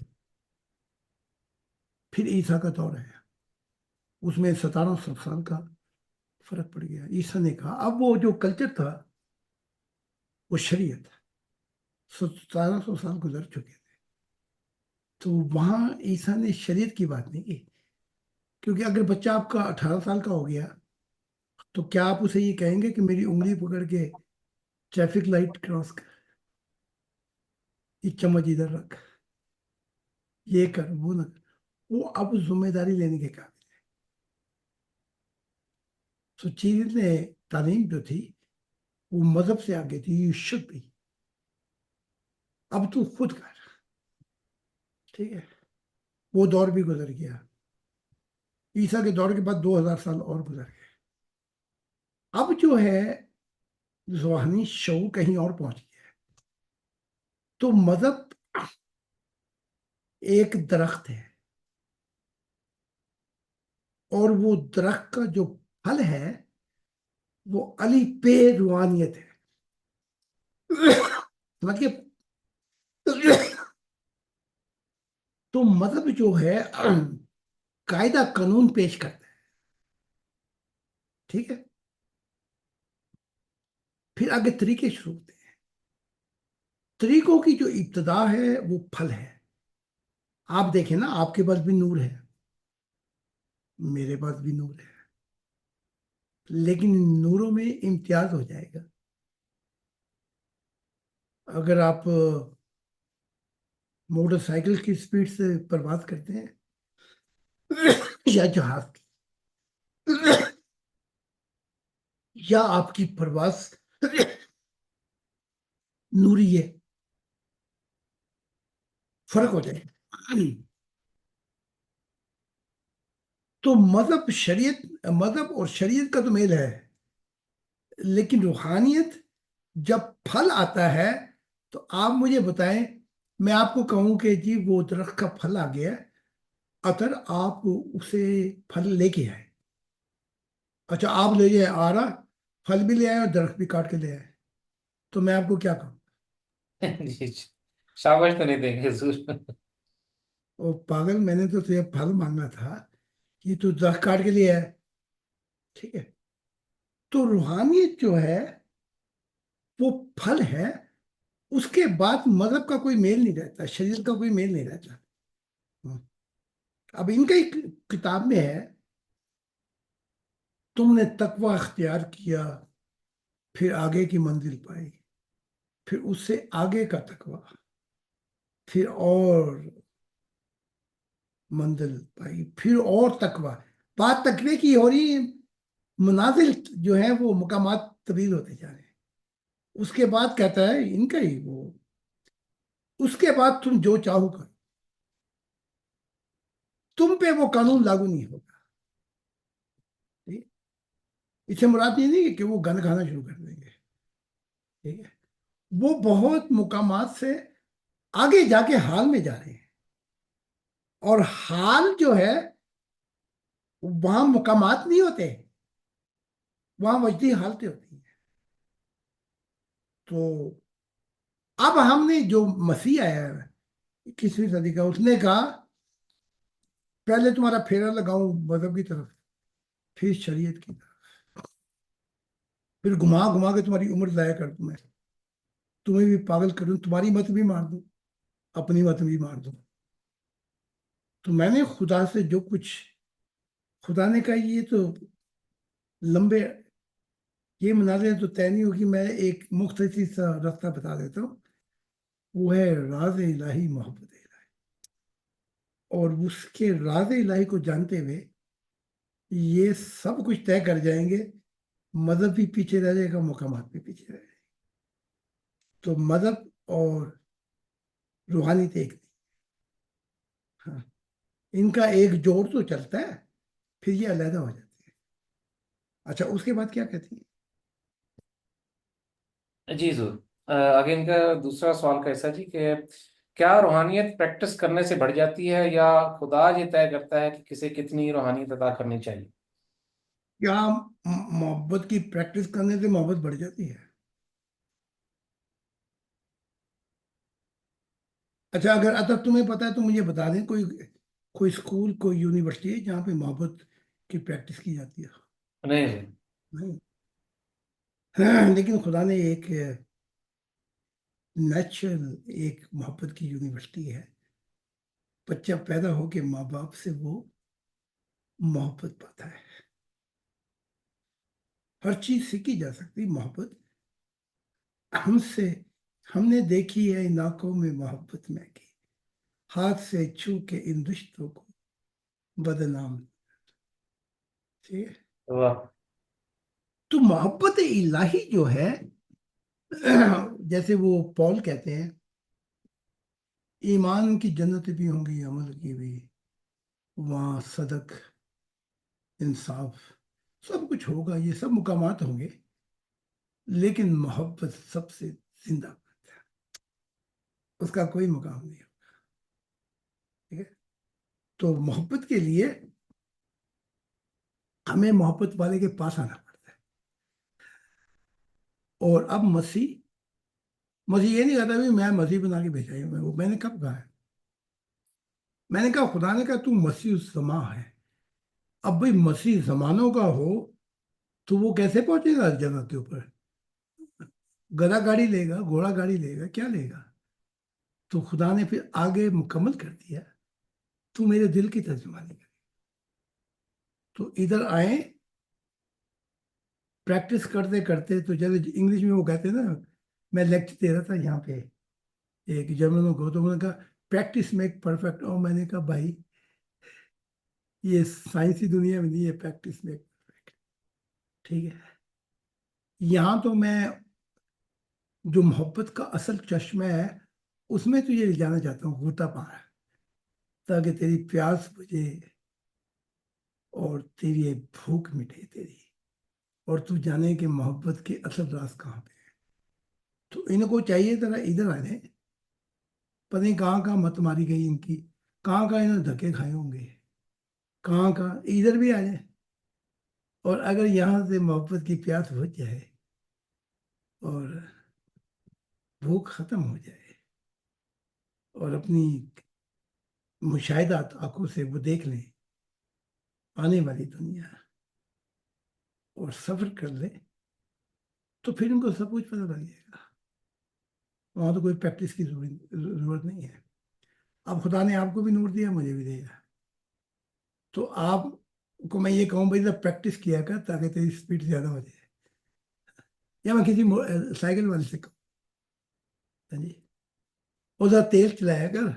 پھر عیسیٰ کا دور ہے، اس میں 1700 سال کا فرق پڑ گیا. عیسیٰ نے کہا، اب وہ جو کلچر تھا وہ شریعت ہے. 1700 سال گزر چکے تھے. تو وہاں عیسیٰ نے شریعت کی بات نہیں کی، کیونکہ اگر بچہ آپ کا 18 سال کا ہو گیا تو کیا آپ اسے یہ کہیں گے کہ میری انگلی پکڑ کے ٹریفک لائٹ کراس کر، یہ چمچ ادھر رکھ، یہ کر، وہ نہ کر. وہ اب ذمہ داری لینے کے قابل. سو چیز نے تعلیم جو تھی وہ مذہب سے آگے تھی. یو شڈ بھی، اب تو خود کر. ٹھیک ہے، وہ دور بھی گزر گیا. عیسیٰ کے دور کے بعد 2000 سال اور گزر گئے. اب جو ہے روحانی شعور کہیں اور پہنچ گیا ہے. تو مذہب ایک درخت ہے، اور وہ درخت کا جو پھل ہے وہ علی پہ روحانیت ہے. سمجھئے؟ تو مذہب جو ہے قاعدہ قانون پیش کرتا ہے. ٹھیک ہے، پھر آگے طریقے شروع ہوتے ہیں. طریقوں کی جو ابتدا ہے وہ پھل ہے. آپ دیکھیں نا، آپ کے پاس بھی نور ہے، میرے پاس بھی نور ہے، لیکن نوروں میں امتیاز ہو جائے گا. اگر آپ موٹر سائیکل کی سپیڈ سے پرواز کرتے ہیں یا جہاز کی، یا آپ کی پرواز نوری ہے، فرق ہو جائے گا. تو مذہب اور شریعت کا تو میل ہے، لیکن روحانیت جب پھل آتا ہے تو آپ مجھے بتائیں، میں آپ کو کہوں کہ جی وہ درخت کا پھل آ گیا، اگر آپ اسے پھل لے کے آئے، اچھا آپ لے جائے، آ رہا پھل بھی لے آئے اور درخت بھی کاٹ کے لے آئے، تو میں آپ کو کیا کہوں؟ جی شاباش تو نہیں دیں گے حضور. او پاگل، میں نے تو تجھے پھل مانگا تھا، یہ تو درخت کاٹ کے لے آئے. ٹھیک ہے، تو روحانیت جو ہے وہ پھل ہے. اس کے بعد مذہب کا کوئی میل نہیں رہتا، شریعت کا کوئی میل نہیں رہتا. اب ان کا ایک کتاب میں ہے، تم نے تقوی اختیار کیا، پھر آگے کی منزل پائی، پھر اس سے آگے کا تقوی، پھر اور منزل پائی، پھر اور تقوی. بات تقوی کی ہو رہی ہے، منازل جو ہیں وہ مقامات طویل ہوتے جا رہے ہیں. اس کے بعد کہتا ہے ان کا ہی وہ، اس کے بعد تم جو چاہو کرو، تم پہ وہ قانون لاگو نہیں ہوگا. اس سے مراد یہ نہیں کہ وہ گند کھانا شروع کر دیں گے. ٹھیک ہے، وہ بہت مقامات سے آگے جا کے حال میں جا رہے ہیں، اور حال جو ہے وہاں مقامات نہیں ہوتے، وہاں وجدی حالتیں ہوتی ہیں. تو اب ہم نے جو مسیح آیا ہے 21ویں صدی کا، اس نے کہا پہلے تمہارا پھیرا لگاؤں مذہب کی طرف، پھر شریعت کی طرف، پھر گھما گھما کے تمہاری عمر ضائع کر دوں، میں تمہیں بھی پاگل کروں، تمہاری مت بھی مار دوں، اپنی مت بھی مار دوں. تو میں نے خدا سے جو کچھ، خدا نے کہا یہ تو لمبے، یہ مناظر تو طے نہیں ہوگی، میں ایک مختصر سا راستہ بتا دیتا ہوں. وہ ہے راز الہی، محبت الہی. اور اس کے راز الہی کو جانتے ہوئے یہ سب کچھ طے کر جائیں گے. مذہب بھی پیچھے رہ جائے گا، مقامات بھی پیچھے رہ جائے گا. تو مذہب اور روحانیت ایک نہیں. ہاں، ان کا ایک جوڑ تو چلتا ہے، پھر یہ علیحدہ ہو جاتی ہے. اچھا، اس کے بعد کیا کہتی ہیں؟ جی ضرور. آگے ان کا دوسرا سوال کیسا جی کہ کیا روحانیت پریکٹس کرنے سے بڑھ جاتی ہے، یا خدا یہ طے کرتا ہے کہ کسے کتنی روحانیت ادا کرنی چاہیے؟ کیا محبت کی پریکٹس کرنے سے محبت بڑھ جاتی ہے؟ اچھا، اگر تمہیں پتا ہے تو مجھے بتا دیں، کوئی اسکول، کوئی یونیورسٹی ہے جہاں پہ محبت کی پریکٹس کی جاتی ہے؟ نہیں جی. نہیں. لیکن خدا نے ایک نیچرل ایک محبت کی یونیورسٹی ہے. بچہ پیدا ہو کے ماں باپ سے وہ محبت پاتا ہے. ہر چیز سیکھی جا سکتی محبت ہم نے دیکھی ہے ان آنکھوں میں محبت میں کی, ہاتھ سے چھو کے ان رشتوں کو بدنام. ٹھیک ہے. واہ. تو محبت الہی جو ہے, جیسے وہ پول کہتے ہیں, ایمان کی جنت بھی ہوں گی, عمل کی بھی, وہاں صدق انصاف سب کچھ ہوگا, یہ سب مقامات ہوں گے, لیکن محبت سب سے زندہ بات ہے, اس کا کوئی مقام نہیں ہوگا. ٹھیک ہے. تو محبت کے لیے ہمیں محبت والے کے پاس آنا پڑتا ہے. اور اب مسیح یہ نہیں کہتا بھی میں مسیح بنا کے بھیجا ہوں, میں نے کب کہا ہے؟ میں نے کہا خدا نے کہا تو مسیح الزما ہے. اب بھائی مسیح زمانوں کا ہو تو وہ کیسے پہنچے گا جگہ کے اوپر؟ گدا گاڑی لے گا, گھوڑا گاڑی لے گا, کیا لے گا؟ تو خدا نے پھر آگے مکمل کر دیا, تو میرے دل کی ترجمانی کر. تو ادھر آئے, پریکٹس کرتے کرتے, تو چلے انگلش میں وہ کہتے ہیں نا, میں لیکچر دے رہا تھا یہاں پہ ایک جرمنوں کو, تو انہوں نے کہا پریکٹس میک پرفیکٹ. اور میں نے کہا بھائی یہ سائنسی دنیا میں نہیں ہے پریکٹس میک پرفیکٹ. ٹھیک ہے. یہاں تو میں جو محبت کا اصل چشمہ ہے اس میں تو یہ لے جانا چاہتا ہوں, غوطہ پانا, تاکہ تیری پیاس بجھے اور تیری بھوک مٹے تیری, اور تو جانے کہ محبت کے اصل راز کہاں پہ ہے. تو ان کو چاہیے ذرا ادھر آ جائیں, پتہ نہیں کہاں کہاں مت ماری گئی ان کی, کہاں کہاں انہوں نے دھکے کھائے ہوں گے, کہاں کہاں, ادھر بھی آ جائیں. اور اگر یہاں سے محبت کی پیاس بجھ جائے اور بھوک ختم ہو جائے, اور اپنی مشاہدات آنکھوں سے وہ دیکھ لیں آنے والی دنیا, اور سفر کر لیں, تو پھر ان کو سب کچھ پتہ لگ جائے گا. وہاں تو کوئی پریکٹس کی ضرورت نہیں ہے. اب خدا نے آپ کو بھی نور دیا, مجھے بھی دیا, تو آپ کو میں یہ کہوں بھائی پریکٹس کیا کر تاکہ تیری اسپیڈ زیادہ ہو جائے. یا میں کسی سائیکل والے سے کہوں, ہاں جی, وہ ذرا تیز چلایا کر,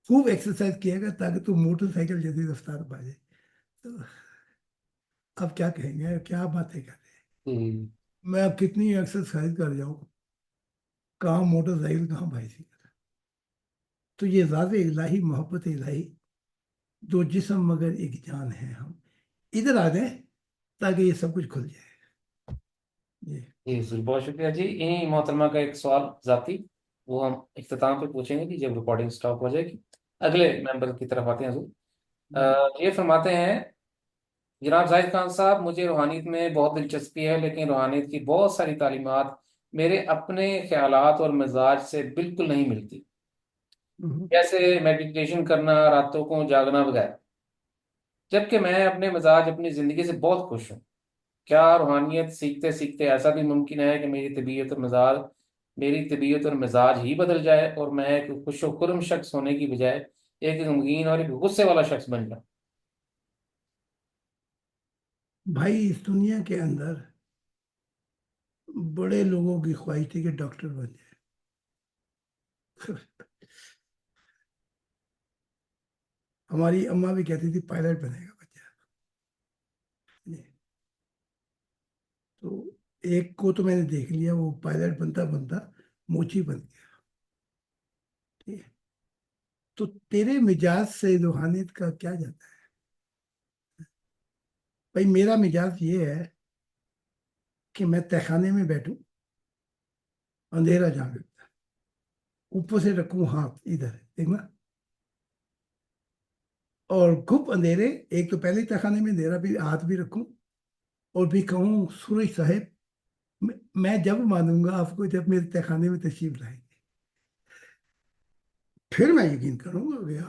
خوب ایکسرسائز کیا کر, تاکہ تو موٹر سائیکل جیسی رفتار پا جائے. تو اب کیا کہیں گے, کیا باتیں کر رہے ہیں, میں اب کتنی ایکسرسائز کر جاؤں, کہاں موٹر سائیکل کہاں بائیسیکل. تو یہ ذات الہی, محبت الہی, دو جسم مگر ایک جان ہے, ہم ادھر آ جائیں تاکہ یہ سب کچھ کھل جائے. جی جی جی بہت شکریہ جی. انہیں محترمہ کا ایک سوال ذاتی, وہ ہم اختتام پہ پوچھیں گے کہ جب ریکارڈنگ سٹاپ ہو جائے گی. اگلے ممبر کی طرف آتے ہیں حضور. یہ فرماتے ہیں, جناب زاہد خان صاحب, مجھے روحانیت میں بہت دلچسپی ہے, لیکن روحانیت کی بہت ساری تعلیمات میرے اپنے خیالات اور مزاج سے بالکل نہیں ملتی, جیسے میڈیٹیشن کرنا, راتوں کو جاگنا وغیرہ, جبکہ میں اپنے مزاج, اپنی زندگی سے بہت خوش ہوں. کیا روحانیت سیکھتے سیکھتے ایسا بھی ممکن ہے کہ میری طبیعت اور مزاج ہی بدل جائے, اور میں ایک خوش و خرم شخص ہونے کی بجائے ایک غمگین اور ایک غصے والا شخص بن جاؤں؟ بھائی, اس دنیا کے اندر بڑے لوگوں کی خواہش تھی کہ ڈاکٹر بن جائے. ہماری اماں بھی کہتی تھی پائلٹ بنے گا بچہ. تو ایک کو تو میں نے دیکھ لیا, وہ پائلٹ بنتا بنتا موچی بن گیا. ٹھیک ہے. تو تیرے مزاج سے روحانیت کا کیا جاتا ہے؟ بھائی میرا مزاج یہ ہے کہ میں تہخانے میں بیٹھوں, اندھیرا جہاں لگتا ہے, اوپر سے رکھوں ہاتھ ادھر دیکھنا, اور گھپ اندھیرے, ایک تو پہلے تہخانے میں اندھیرا بھی, ہاتھ بھی رکھوں, اور بھی کہوں سورج صاحب میں جب مانوں گا آپ کو جب میرے تہخانے میں تشریف لائیں گے, پھر میں یقین کروں گا کہ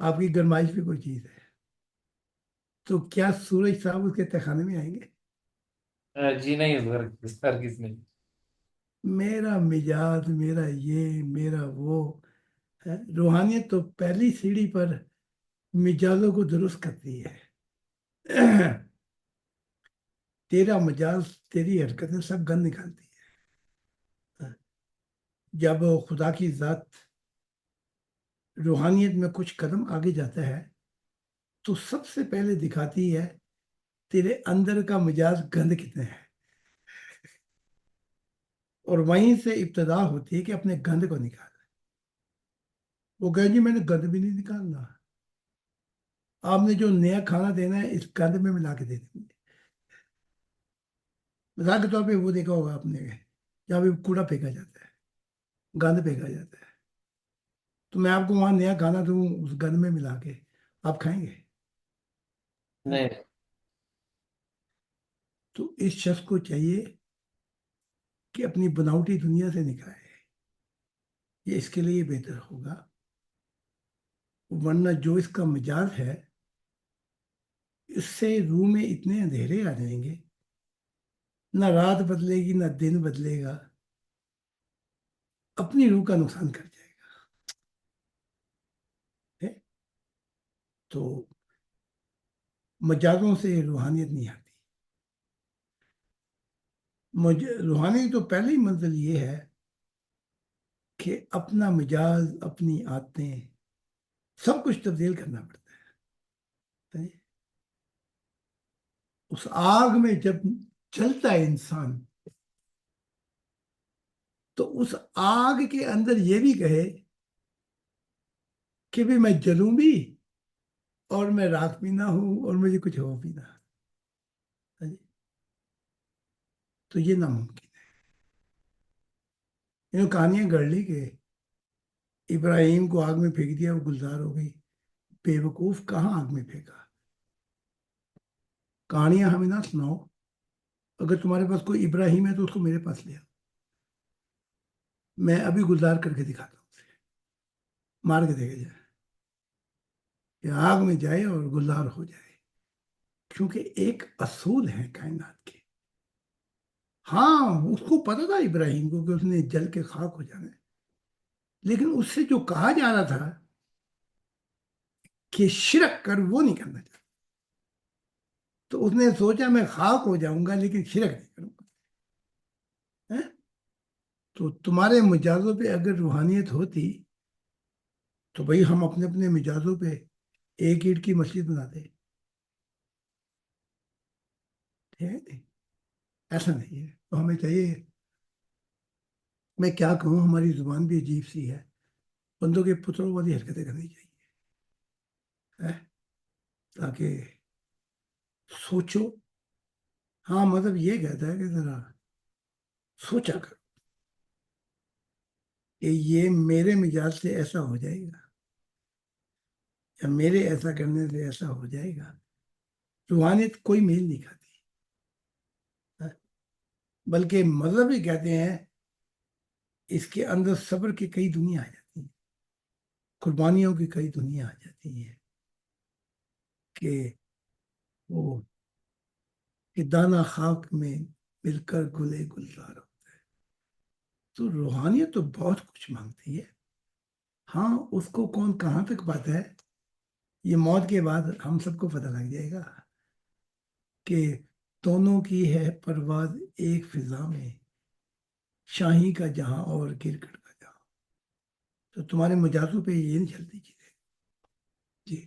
آپ کی گرمائش بھی کوئی چیز ہے. تو کیا سورج صاحب اس کے تہخانے میں آئیں گے؟ جی نہیں حضور, ہرگز نہیں. میرا مزاج، میرا یہ، میرا وہ ہے۔ روحانیت تو پہلی سیڑھی پر مزاجوں کو درست کرتی ہے۔ تیرا مزاج، تیری حرکتیں سب گند نکالتی ہے۔ جب خدا کی ذات روحانیت میں کچھ قدم آگے جاتا ہے تو سب سے پہلے دکھاتی ہے تیرے اندر کا مزاج گند کتنے ہے، اور وہیں سے ابتدا ہوتی ہے کہ اپنے گند کو نکال۔ وہ کہے جی میں نے گند بھی نہیں نکالنا، آپ نے جو نیا کھانا دینا ہے اس گند میں ملا کے دے دیں گے۔ مثال کے طور پہ وہ دیکھا ہوگا آپ نے، جہاں پہ کوڑا پھینکا جاتا ہے، گند پھینکا جاتا ہے، تو میں آپ کو وہاں نیا کھانا دوں اس گند میں ملا کے، آپ کھائیں گے؟ نہیں، تو اس شخص کو چاہیے کہ اپنی بناوٹی دنیا سے نکالے، یہ اس کے لیے بہتر ہوگا۔ ورنہ جو اس کا مزاج ہے، اس سے روح میں اتنے اندھیرے آ جائیں گے، نہ رات بدلے گی نہ دن بدلے گا، اپنی روح کا نقصان کر جائے گا۔ تو مجازوں سے روحانیت نہیں آتی۔ روحانیت تو پہلی منزل یہ ہے کہ اپنا مزاج، اپنی عادتیں، سب کچھ تبدیل کرنا پڑتا ہے۔ اس آگ میں جب چلتا ہے انسان تو اس آگ کے اندر یہ بھی کہے کہ بھی میں جلوں بھی اور میں راکھ بھی نہ ہوں اور مجھے کچھ ہو بھی نہ، تو یہ ناممکن ہے۔ کہانیاں گڑھ لی کہ ابراہیم کو آگ میں پھینک دیا، وہ گلزار ہو گئی۔ بے وقوف، کہاں آگ میں پھینکا؟ کہانیاں ہمیں نہ سناؤ، اگر تمہارے پاس کوئی ابراہیم ہے تو اس کو میرے پاس لے آؤ، میں ابھی گلزار کر کے دکھاتا ہوں اسے، مار کے دیکھے جائے کہ آگ میں جائے اور گلزار ہو جائے۔ کیونکہ ایک اصول ہے کائنات کے۔ ہاں اس کو پتا تھا ابراہیم کو کہ اس نے جل کے خاک ہو جانا ہے، لیکن اس سے جو کہا جا رہا تھا کہ شرک کر، وہ نہیں کرنا چاہتا، تو اس نے سوچا میں خاک ہو جاؤں گا لیکن شرک نہیں کروں گا۔ تو تمہارے مجازوں پہ اگر روحانیت ہوتی تو بھائی ہم اپنے اپنے مجازوں پہ ایک اینٹ کی مسجد بنا دیں، ایسا نہیں ہے۔ تو ہمیں چاہیے، میں کیا کہوں، ہماری زبان بھی عجیب سی ہے، بندوں کے پتروں والی حرکتیں کرنی چاہیے، تاکہ سوچو۔ ہاں مطلب یہ کہتا ہے کہ ذرا سوچا کرو کہ یہ میرے مزاج سے ایسا ہو جائے گا یا میرے ایسا کرنے سے ایسا ہو جائے گا۔ روحانیت کوئی میل نہیں کھاتی، بلکہ مذہب بھی کہتے ہیں اس کے اندر صبر کی کئی دنیا آ جاتی ہیں، قربانیوں کی کئی دنیا آ جاتی ہیں، کہ وہ کہ دانا خاک میں مل کر گلے گلزار ہوتا ہے۔ تو روحانیت تو بہت کچھ مانگتی ہے۔ ہاں اس کو کون کہاں تک پاتا ہے، یہ موت کے بعد ہم سب کو پتہ لگ جائے گا کہ دونوں کی ہے پرواز ایک فضا میں، شاہی کا جہاں اور گرگٹ کا جہاں۔ تو تمہارے مجازوں پہ یہ نہیں چلتی چیزیں۔ جی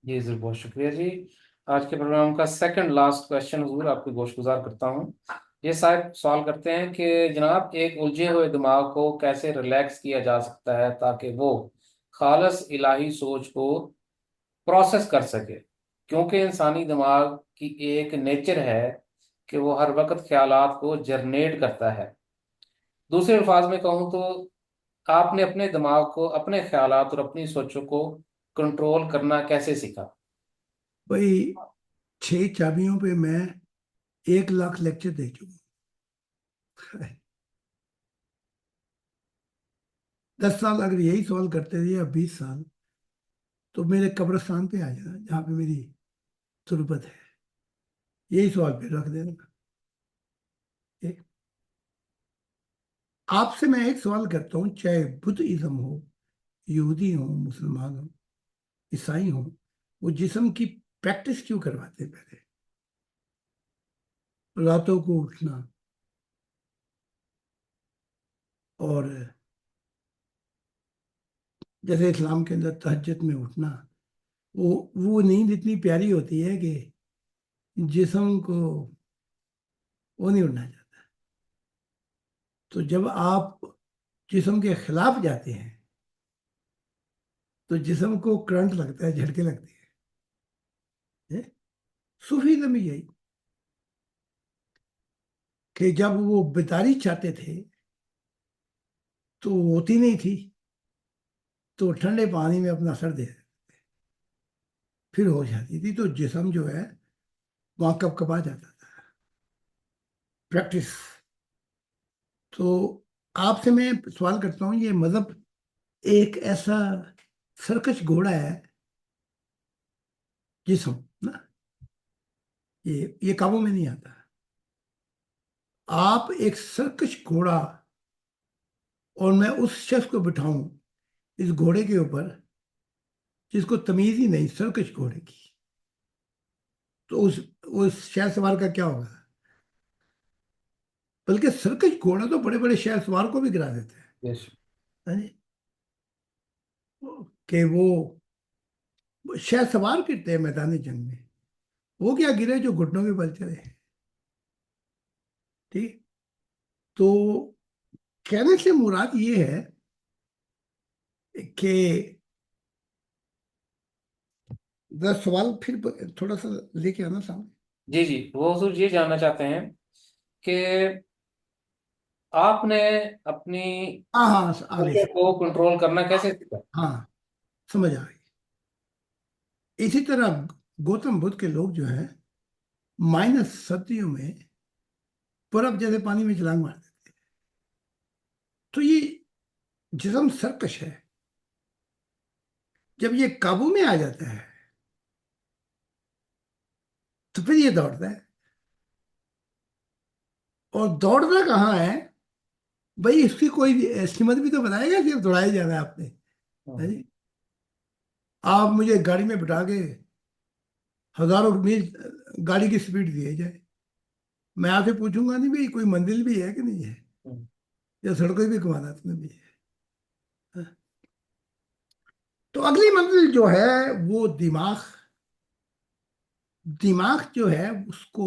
جی ضرور، بہت شکریہ جی۔ آج کے پروگرام کا سیکنڈ لاسٹ کوشچن حضور آپ کو گوش گزار کرتا ہوں۔ یہ صاحب سوال کرتے ہیں کہ جناب ایک الجھے ہوئے دماغ کو کیسے ریلیکس کیا جا سکتا ہے تاکہ وہ خالص الہی سوچ کو پروسیس کر سکے، کیونکہ انسانی دماغ کی ایک نیچر ہے کہ وہ ہر وقت خیالات کو جنریٹ کرتا ہے۔ دوسرے الفاظ میں کہوں تو آپ نے اپنے دماغ کو، اپنے خیالات اور اپنی سوچوں کو کنٹرول کرنا کیسے سیکھا؟ بھائی 6 چابیوں پہ میں 1 لاکھ لیکچر دے چکا ہوں۔ 10 سال اگر یہی سوال کرتے رہے یا 20 سال، تو میرے قبرستان پہ آ جانا جہاں پہ میری تربت ہے، یہی سوال پہ رکھ دینا۔ آپ سے میں ایک سوال کرتا ہوں، چاہے بدھ ازم ہو، یہودی ہوں، مسلمان ہوں، عیسائی ہوں، وہ جسم کی پریکٹس کیوں کرواتے ہیں؟ پہلے راتوں کو اٹھنا اور جیسے اسلام کے اندر تہجد میں اٹھنا، وہ نیند اتنی پیاری ہوتی ہے کہ جسم کو وہ نہیں اٹھنا چاہتا. تو جب آپ جسم کے خلاف جاتے ہیں تو جسم کو کرنٹ لگتا ہے، جھٹکے لگتے ہیں. صوفیزم میں یہی کہ جب وہ بیداری چاہتے تھے تو ہوتی نہیں تھی، تو ٹھنڈے پانی میں اپنا سر دے دیتے، پھر ہو جاتی تھی. تو جسم جو ہے وہاں کب کبا جاتا تھا. پریکٹس. تو آپ سے میں سوال کرتا ہوں، یہ مذہب ایک ایسا سرکش گھوڑا ہے جسم نا، یہ قابو میں نہیں آتا. آپ ایک سرکش گھوڑا، اور میں اس شخص کو بٹھاؤں اس گھوڑے کے اوپر جس کو تمیز ہی نہیں سرکش گھوڑے کی، تو اس شہر سوار کا کیا ہوگا؟ بلکہ سرکش گھوڑا تو بڑے بڑے شہر سوار کو بھی گرا دیتے ہیں. Yes. ہاں جی؟ کہ وہ شہر سوار کرتے ہیں میدان جنگ میں، وہ کیا گرے جو گھٹنوں کے بل چلے. ٹھیک. تو کہنے سے مراد یہ ہے کہ ذرا سوال پھر تھوڑا سا لے کے آنا سامنے. جی جی، وہ حضور یہ جاننا چاہتے ہیں کہ آپ نے اپنی ہاں ہاں آگے سوچوں کو کنٹرول کرنا کیسے سیکھا؟ ہاں سمجھ آ گئی. اسی طرح گوتم بدھ کے لوگ جو ہیں مائنس سردیوں میں برف جیسے پانی میں چھلانگ مار دیتے ہیں. تو یہ جسم سرکش ہے. جب یہ قابو میں آ جاتا ہے تو پھر یہ دوڑتا ہے. اور دوڑنا کہاں ہے بھائی؟ اس کی کوئی سمت بھی تو بتائے گا، صرف دوڑایا جانا ہے آپ نے. ہاں جی؟ آپ مجھے گاڑی میں بٹھا کے ہزاروں میل گاڑی کی سپیڈ دیے جائے، میں آپ سے پوچھوں گا نہیں بھائی کوئی منزل بھی ہے کہ نہیں ہے، یا سڑکیں بھی گھمانا تمہیں بھی ہے. ہاں. تو اگلی منزل جو ہے وہ دماغ جو ہے اس کو،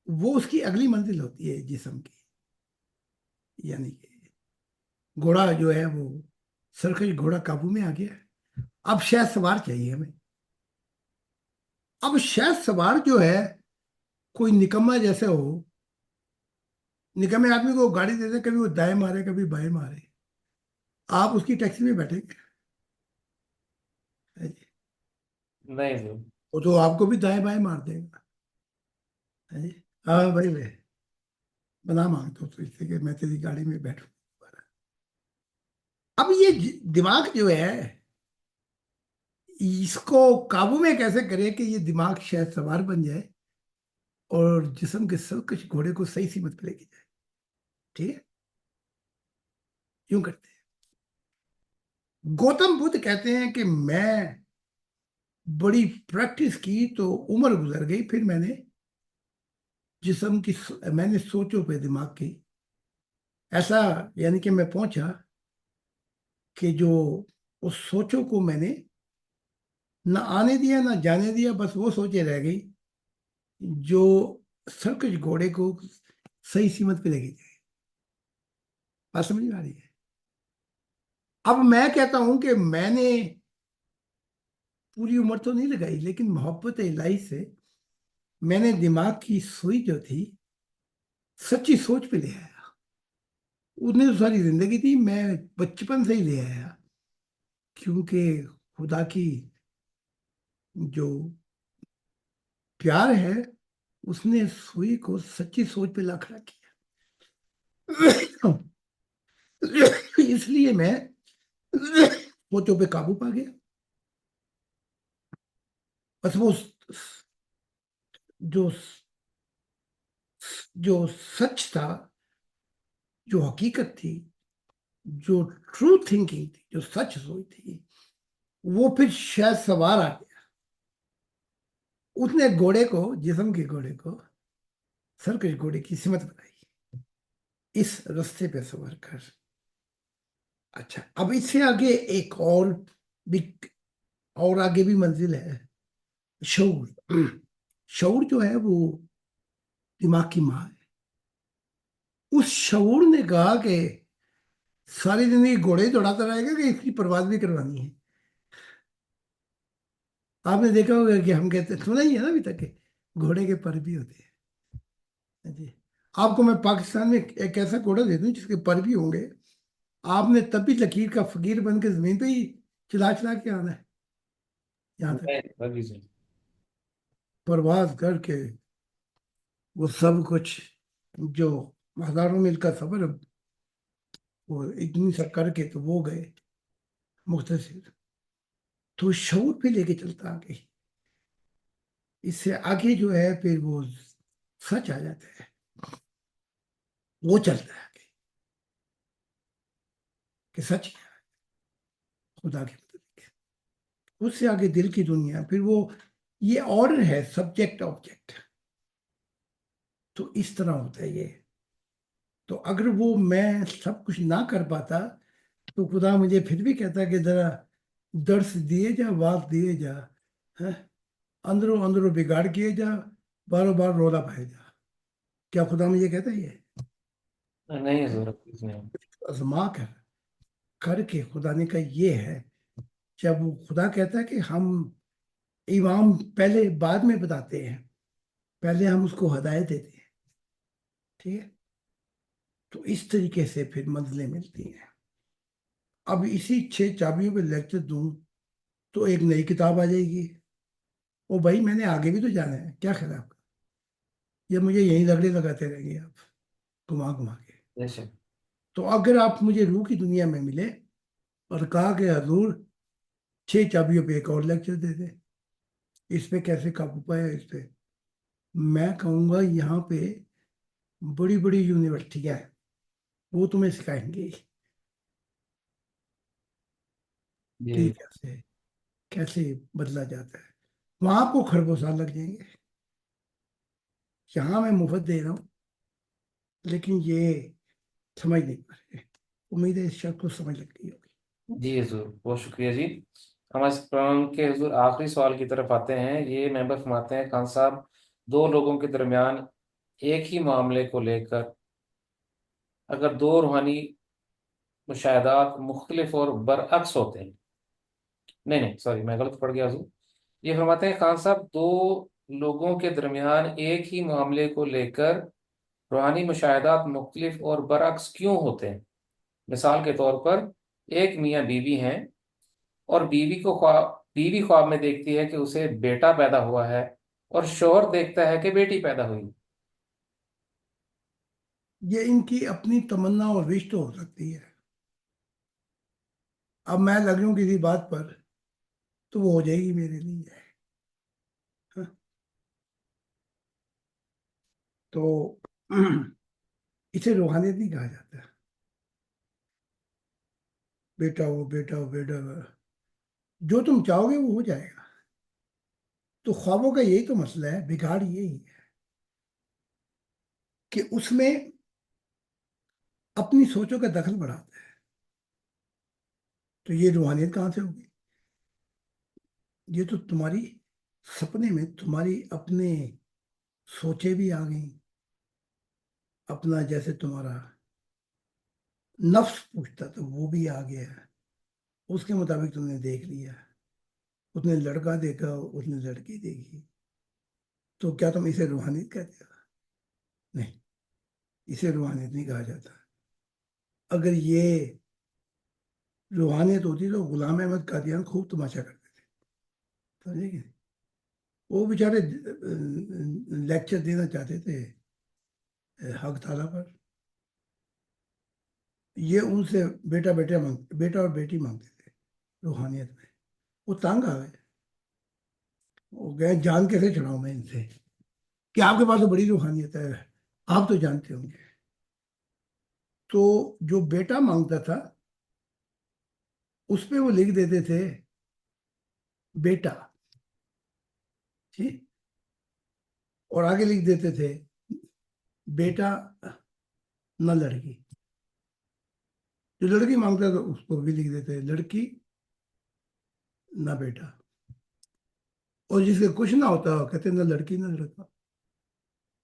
وہ اس کی اگلی منزل ہوتی ہے جسم کی. یعنی کہ گھوڑا جو ہے وہ سرکش گھوڑا قابو میں آ گیا. اب شہر سوار چاہیے ہمیں. اب شہر سوار جو ہے کوئی نکما جیسے ہو، نکمے آدمی کو گاڑی دے دیں، کبھی وہ دائیں مارے کبھی بائیں مارے، آپ اس کی ٹیکسی میں بیٹھیں گے؟ نہیں جی. وہ تو آپ کو بھی دائیں بائیں مار دے گا. ہاں بھائی بھائی بنا مانگتا ہوں تو اس سے کہ میں تیری گاڑی میں بیٹھوں. اب یہ دماغ جو ہے اس کو قابو میں کیسے کرے کہ یہ دماغ شاید سوار بن جائے اور جسم کے سرکش گھوڑے کو صحیح سمت پہ لے کے جائے. ٹھیک ہے؟ کیوں کرتے ہیں؟ گوتم بدھ کہتے ہیں کہ میں بڑی پریکٹس کی تو عمر گزر گئی، پھر میں نے جسم کی میں نے سوچوں پہ دماغ کی ایسا، یعنی کہ میں پہنچا کہ جو اس سوچوں کو میں نے نہ آنے دیا نہ جانے دیا، بس وہ سوچے رہ گئی جو سرکش گھوڑے کو صحیح سمت پہ لے کے جائے. بات سمجھ میں آ رہی ہے؟ اب میں کہتا ہوں کہ میں نے پوری عمر تو نہیں لگائی، لیکن محبت الہی سے میں نے دماغ کی سوئی جو تھی سچی سوچ پہ لے آیا. اتنی تو ساری زندگی تھی، میں بچپن سے ہی لے آیا، کیونکہ خدا کی جو پیار ہے اس نے سوئی کو سچی سوچ پہ لا کھڑا کیا. اس لیے میں سوچوں پہ قابو پا گیا. بس وہ جو جو سچ تھا، جو حقیقت تھی، جو ٹرو تھنکنگ تھی، جو سچ سوچ تھی، وہ پھر شاید سوار آ گیا. اس نے گھوڑے کو، جسم کے گھوڑے کو، سرکش گھوڑے کی سمت بنائی اس رستے پہ سوار کر. اچھا، اب اس سے آگے ایک بھی اور آگے بھی منزل ہے، شعور. شعور جو ہے وہ دماغ کی ماں ہے. اس شعور نے کہا کہ ساری زندگی گھوڑے دوڑاتا رہے گا کہ اس کی پرواز بھی کروانی ہے. آپ نے دیکھا ہوگا کہ ہم کہتے ہیں، سنا ہی ہے نا ابھی تک کہ گھوڑے کے پر بھی ہوتے ہیں. جی، آپ کو میں پاکستان میں ایک ایسا گھوڑا دے دوں جس کے پر بھی ہوں گے، آپ نے تب بھی لکیر کا فقیر بن کے زمین پہ ہی چلا چلا کے آنا ہے. یہاں تک ابھی سے پرواز کر کے وہ سب کچھ جو ہزاروں میل کا سفر وہ اتنی سا کر کے تو وہ گئے مختصر. تو شعور پہ لے کے چلتا آگے. اس سے آگے جو ہے پھر وہ سچ آ جاتا ہے، وہ چلتا ہے آگے کہ سچ کیا ہے خدا کے مطابق. اس سے آگے دل کی دنیا، پھر وہ یہ آرڈر ہے سبجیکٹ آبجیکٹ. تو اس طرح ہوتا ہے یہ. تو اگر وہ میں سب کچھ نہ کر پاتا تو خدا مجھے پھر بھی کہتا کہ ذرا درس دیے جا، بات دیے جا، اندروں اندروں بگاڑ کیے جا، باروں بار رولا پائے جا. کیا خدا مجھے کہتا ہے یہ؟ نہیں ضرورت نہیں. ازما کر کے خدا نے کہا یہ ہے. جب وہ خدا کہتا ہے کہ ہم امام پہلے بعد میں بتاتے ہیں، پہلے ہم اس کو ہدایت دیتے ہیں، ٹھیک ہے. تو اس طریقے سے پھر منزلیں ملتی ہیں. اب اسی 6 چابیوں پہ لیکچر دوں تو ایک نئی کتاب آ جائے گی. او بھائی میں نے آگے بھی تو جانا ہے، کیا خیال ہے آپ کا؟ یا مجھے یہیں لگڑے لگاتے رہیں گے آپ گھما گھما کے؟ جیسے تو اگر آپ مجھے روح کی دنیا میں ملے اور کہا کہ حضور 6 چابیوں پہ ایک اور لیکچر دے دے، اس پہ کیسے قابو پایا اس پہ، میں کہوں گا یہاں پہ بڑی بڑی یونیورسٹیاں ہیں، وہ تمہیں سکھائیں گے کہ جی کیسے بدلا جاتا ہے. وہاں آپ کو خربوں سال لگ جائیں گے. یہاں میں مفت دے رہا ہوں لیکن یہ سمجھ نہیں پا رہے. امید ہے اس شخص کو سمجھ لگ گئی ہوگی. جی حضور، بہت شکریہ جی. ہم اس پروگرام کے حضور آخری سوال کی طرف آتے ہیں. یہ ممبر فرماتے ہیں، خان صاحب، دو لوگوں کے درمیان ایک ہی معاملے کو لے کر اگر دو روحانی مشاہدات مختلف اور برعکس ہوتے ہیں، نہیں سوری میں غلط پڑھ گیا حضور. یہ فرماتے ہیں خان صاحب، دو لوگوں کے درمیان ایک ہی معاملے کو لے کر روحانی مشاہدات مختلف اور برعکس کیوں ہوتے ہیں؟ مثال کے طور پر ایک میاں بیوی ہیں اور بیوی خواب میں دیکھتی ہے کہ اسے بیٹا پیدا ہوا ہے اور شوہر دیکھتا ہے کہ بیٹی پیدا ہوئی. یہ ان کی اپنی تمنا اور وش تو ہو سکتی ہے. اب میں لگ لوں کسی بات پر تو وہ ہو جائے گی میرے لیے. ہاں، تو اسے روحانیت نہیں کہا جاتا. بیٹا ہو بیٹا ہو بیٹا ہو، جو تم چاہو گے وہ ہو جائے گا. تو خوابوں کا یہی تو مسئلہ ہے، بگاڑ یہی ہے کہ اس میں اپنی سوچوں کا دخل بڑھاتا ہے. تو یہ روحانیت کہاں سے ہوگی؟ یہ تو تمہاری سپنے میں تمہاری اپنے سوچے بھی آ گئیں، اپنا جیسے تمہارا نفس پوچھتا تو وہ بھی آ گیا ہے، اس کے مطابق تم نے دیکھ لیا. اس نے لڑکا دیکھا، اس نے لڑکی دیکھی. تو کیا تم اسے روحانیت کہتے ہو؟ نہیں، اسے روحانیت نہیں کہا جاتا. اگر یہ روحانیت ہوتی تو غلام احمد قادیان خوب تماشا کرتے تھے، سمجھے کہ نہیں؟ وہ بیچارے لیکچر دینا چاہتے تھے حق تعالیٰ پر. یہ ان سے بیٹا اور بیٹی مانگتے تھے روحانیت میں. وہ تنگ آ گئے، وہ گئے جان کیسے چھڑاؤں میں ان سے کہ آپ کے پاس تو بڑی روحانیت ہے، آپ تو جانتے ہوں گے. تو جو بیٹا مانگتا تھا اس پہ وہ لکھ دیتے تھے بیٹا، ٹھیک، اور آگے لکھ دیتے تھے بیٹا نہ لڑکی. جو لڑکی مانگتا تھا اس کو بھی لکھ دیتے لڑکی نہ بیٹا. اور جس کے کچھ نہ ہوتا کہتے نہ لڑکی نہ لڑکا،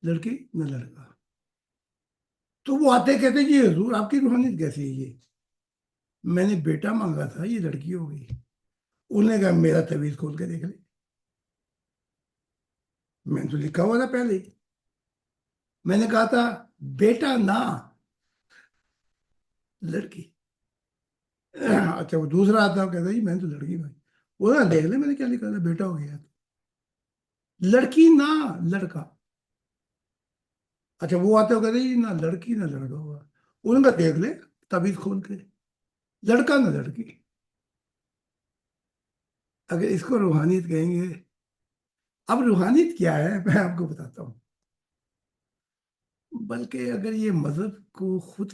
لڑکی نہ لڑکا. تو وہ آتے کہتے جی حضور آپ کی روحانیت کیسی ہے یہ؟ میں نے بیٹا مانگا تھا یہ لڑکی ہو گئی. انہوں نے کہا میرا تعویذ کھول کے دیکھ لے. میں نے تو لکھا ہوا تھا پہلے ہی. میں نے کہا تھا بیٹا نہ لڑکی. اچھا وہ دوسرا آتا کہتا جی میں نے تو لڑکی بھائی. وہ نہ دیکھ لے میں نے کیا لکھا تھا بیٹا ہو گیا. لڑکی نہ لڑکا. اچھا وہ آتے ہو کہتے جی نہ لڑکی نہ لڑکا ہوگا. ان کا دیکھ لے تعویذ کھول کے لڑکا نہ لڑکی. اگر اس کو روحانیت کہیں گے. اب روحانیت کیا ہے میں آپ کو بتاتا ہوں. بلکہ اگر یہ مذہب کو خود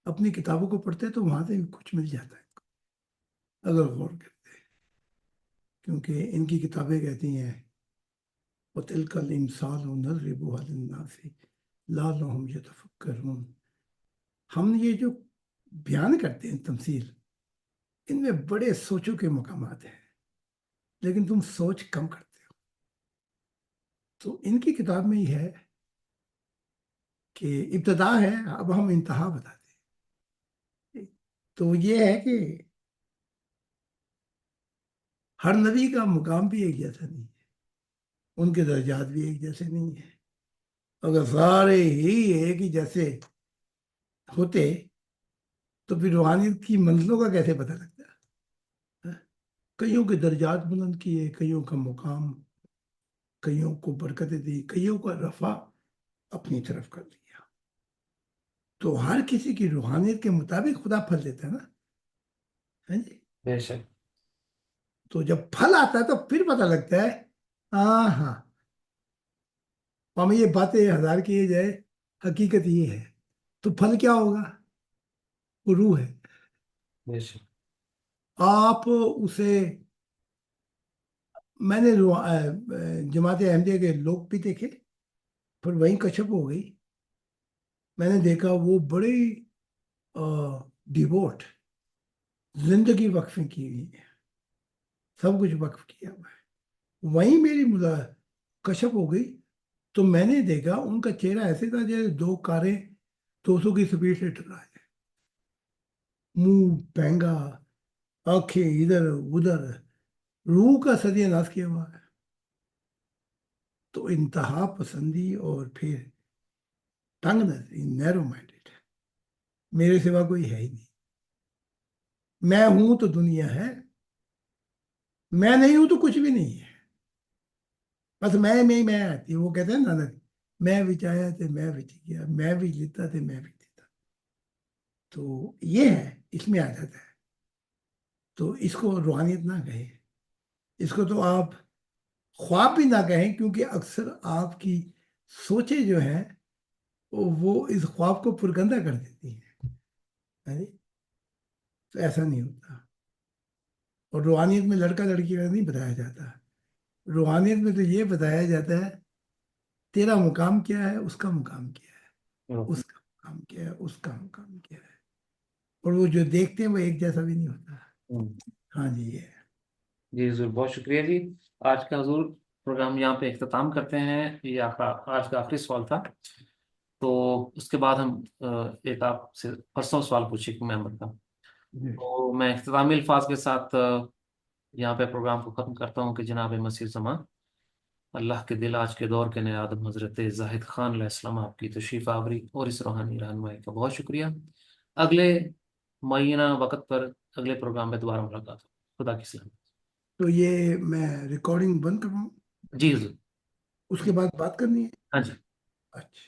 اپنی کتابوں کو پڑھتے تو وہاں سے کچھ مل جاتا ہے اگر غور کرتے ہیں. کیونکہ ان کی کتابیں کہتی ہیں وَتِلْكَ الْإِمْثَالُ نَضْرِبُهَا لِلنَّاسِ لَعَلَّهُمْ يَتَفَكَّرُونَ. ہم یہ جو بیان کرتے ہیں تمثیل، ان میں بڑے سوچوں کے مقامات ہیں لیکن تم سوچ کم کرتے ہو. تو ان کی کتاب میں یہ ہے کہ ابتدا ہے اب ہم انتہا بتاتے ہیں. تو یہ ہے کہ ہر نبی کا مقام بھی ایک جیسا نہیں ہے، ان کے درجات بھی ایک جیسے نہیں ہیں. اگر سارے ہی ایک ہی جیسے ہوتے تو پھر روحانیت کی منزلوں کا کیسے پتہ لگتا ہے؟ کئیوں کے درجات بلند کیے، کئیوں کا مقام، کئیوں کو برکتیں دی، کئیوں کا رفع اپنی طرف کر لیا. تو ہر کسی کی روحانیت کے مطابق خدا پھل دیتا ہے نا. ہاں جی. بے شک. تو جب پھل آتا ہے تو پھر پتہ لگتا ہے ہاں ہاں ہمیں یہ باتیں ہزار کیے جائے حقیقت یہ ہے. تو پھل کیا ہوگا؟ وہ روح ہے. بے شک. آپ اسے میں نے جماعت احمدیہ کے لوگ بھی دیکھے، پھر وہیں کشف ہو گئی. میں نے دیکھا وہ بڑی ڈیووٹ زندگی وقف کی ہوئی ہے، سب کچھ وقف کیا ہوا ہے. وہیں میری کشف ہو گئی. تو میں نے دیکھا ان کا چہرہ ایسے تھا جیسے دو کاریں 200 کی سپیڈ سے ٹکرا جائے. منہ پینگا، آنکھیں ادھر ادھر، روح کا سدیہ ناز کیا ہوا ہے. تو انتہا پسندی اور پھر تنگ نظری، نیرو مائنڈیڈ، میرے سوا کوئی ہے ہی نہیں. میں ہوں تو دنیا ہے، میں نہیں ہوں تو کچھ بھی نہیں ہے. بس میں آتی. وہ کہتے ہیں نا میں وچ آیا تھے میں وچ گیا، میں بھی لیتا تھے میں بھی دیتا. تو یہ ہے، اس میں آ جاتا ہے. تو اس کو روحانیت نہ کہیں، اس کو تو آپ خواب بھی نہ کہیں، کیونکہ اکثر آپ کی سوچیں جو ہیں وہ اس خواب کو پرگندہ کر دیتی ہیں. تو ایسا نہیں ہوتا. اور روحانیت میں لڑکا لڑکی کا نہیں بتایا جاتا. روحانیت میں تو یہ بتایا جاتا ہے تیرا مقام کیا ہے، اس کا مقام کیا ہے، اس کا مقام کیا ہے، اس کا مقام کیا ہے. اور وہ جو دیکھتے ہیں وہ ایک جیسا بھی نہیں ہوتا. ہاں جی یہ ہے. جی حضور بہت شکریہ جی. آج کا حضور پروگرام یہاں پہ اختتام کرتے ہیں. یہ آج کا آخری سوال تھا. تو اس کے بعد ہم ایک آپ سے پرسنل سوال پوچھیں ممبر کا. تو میں اختتامی الفاظ کے ساتھ یہاں پہ پروگرام کو ختم کرتا ہوں کہ جناب مسیح زمان اللہ کے دل آج کے دور کے نئے آدم حضرت زاہد خان علیہ السلام آپ کی تشریف آوری اور اس روحانی رہنمائی کا بہت شکریہ. اگلے معینہ وقت پر اگلے پروگرام میں دوبارہ ملاقات ہو. خدا کی سلامت. تو یہ میں ریکارڈنگ بند کروں؟ جی حضور. اس کے بعد بات کرنی ہے؟ ہاں جی. اچھا.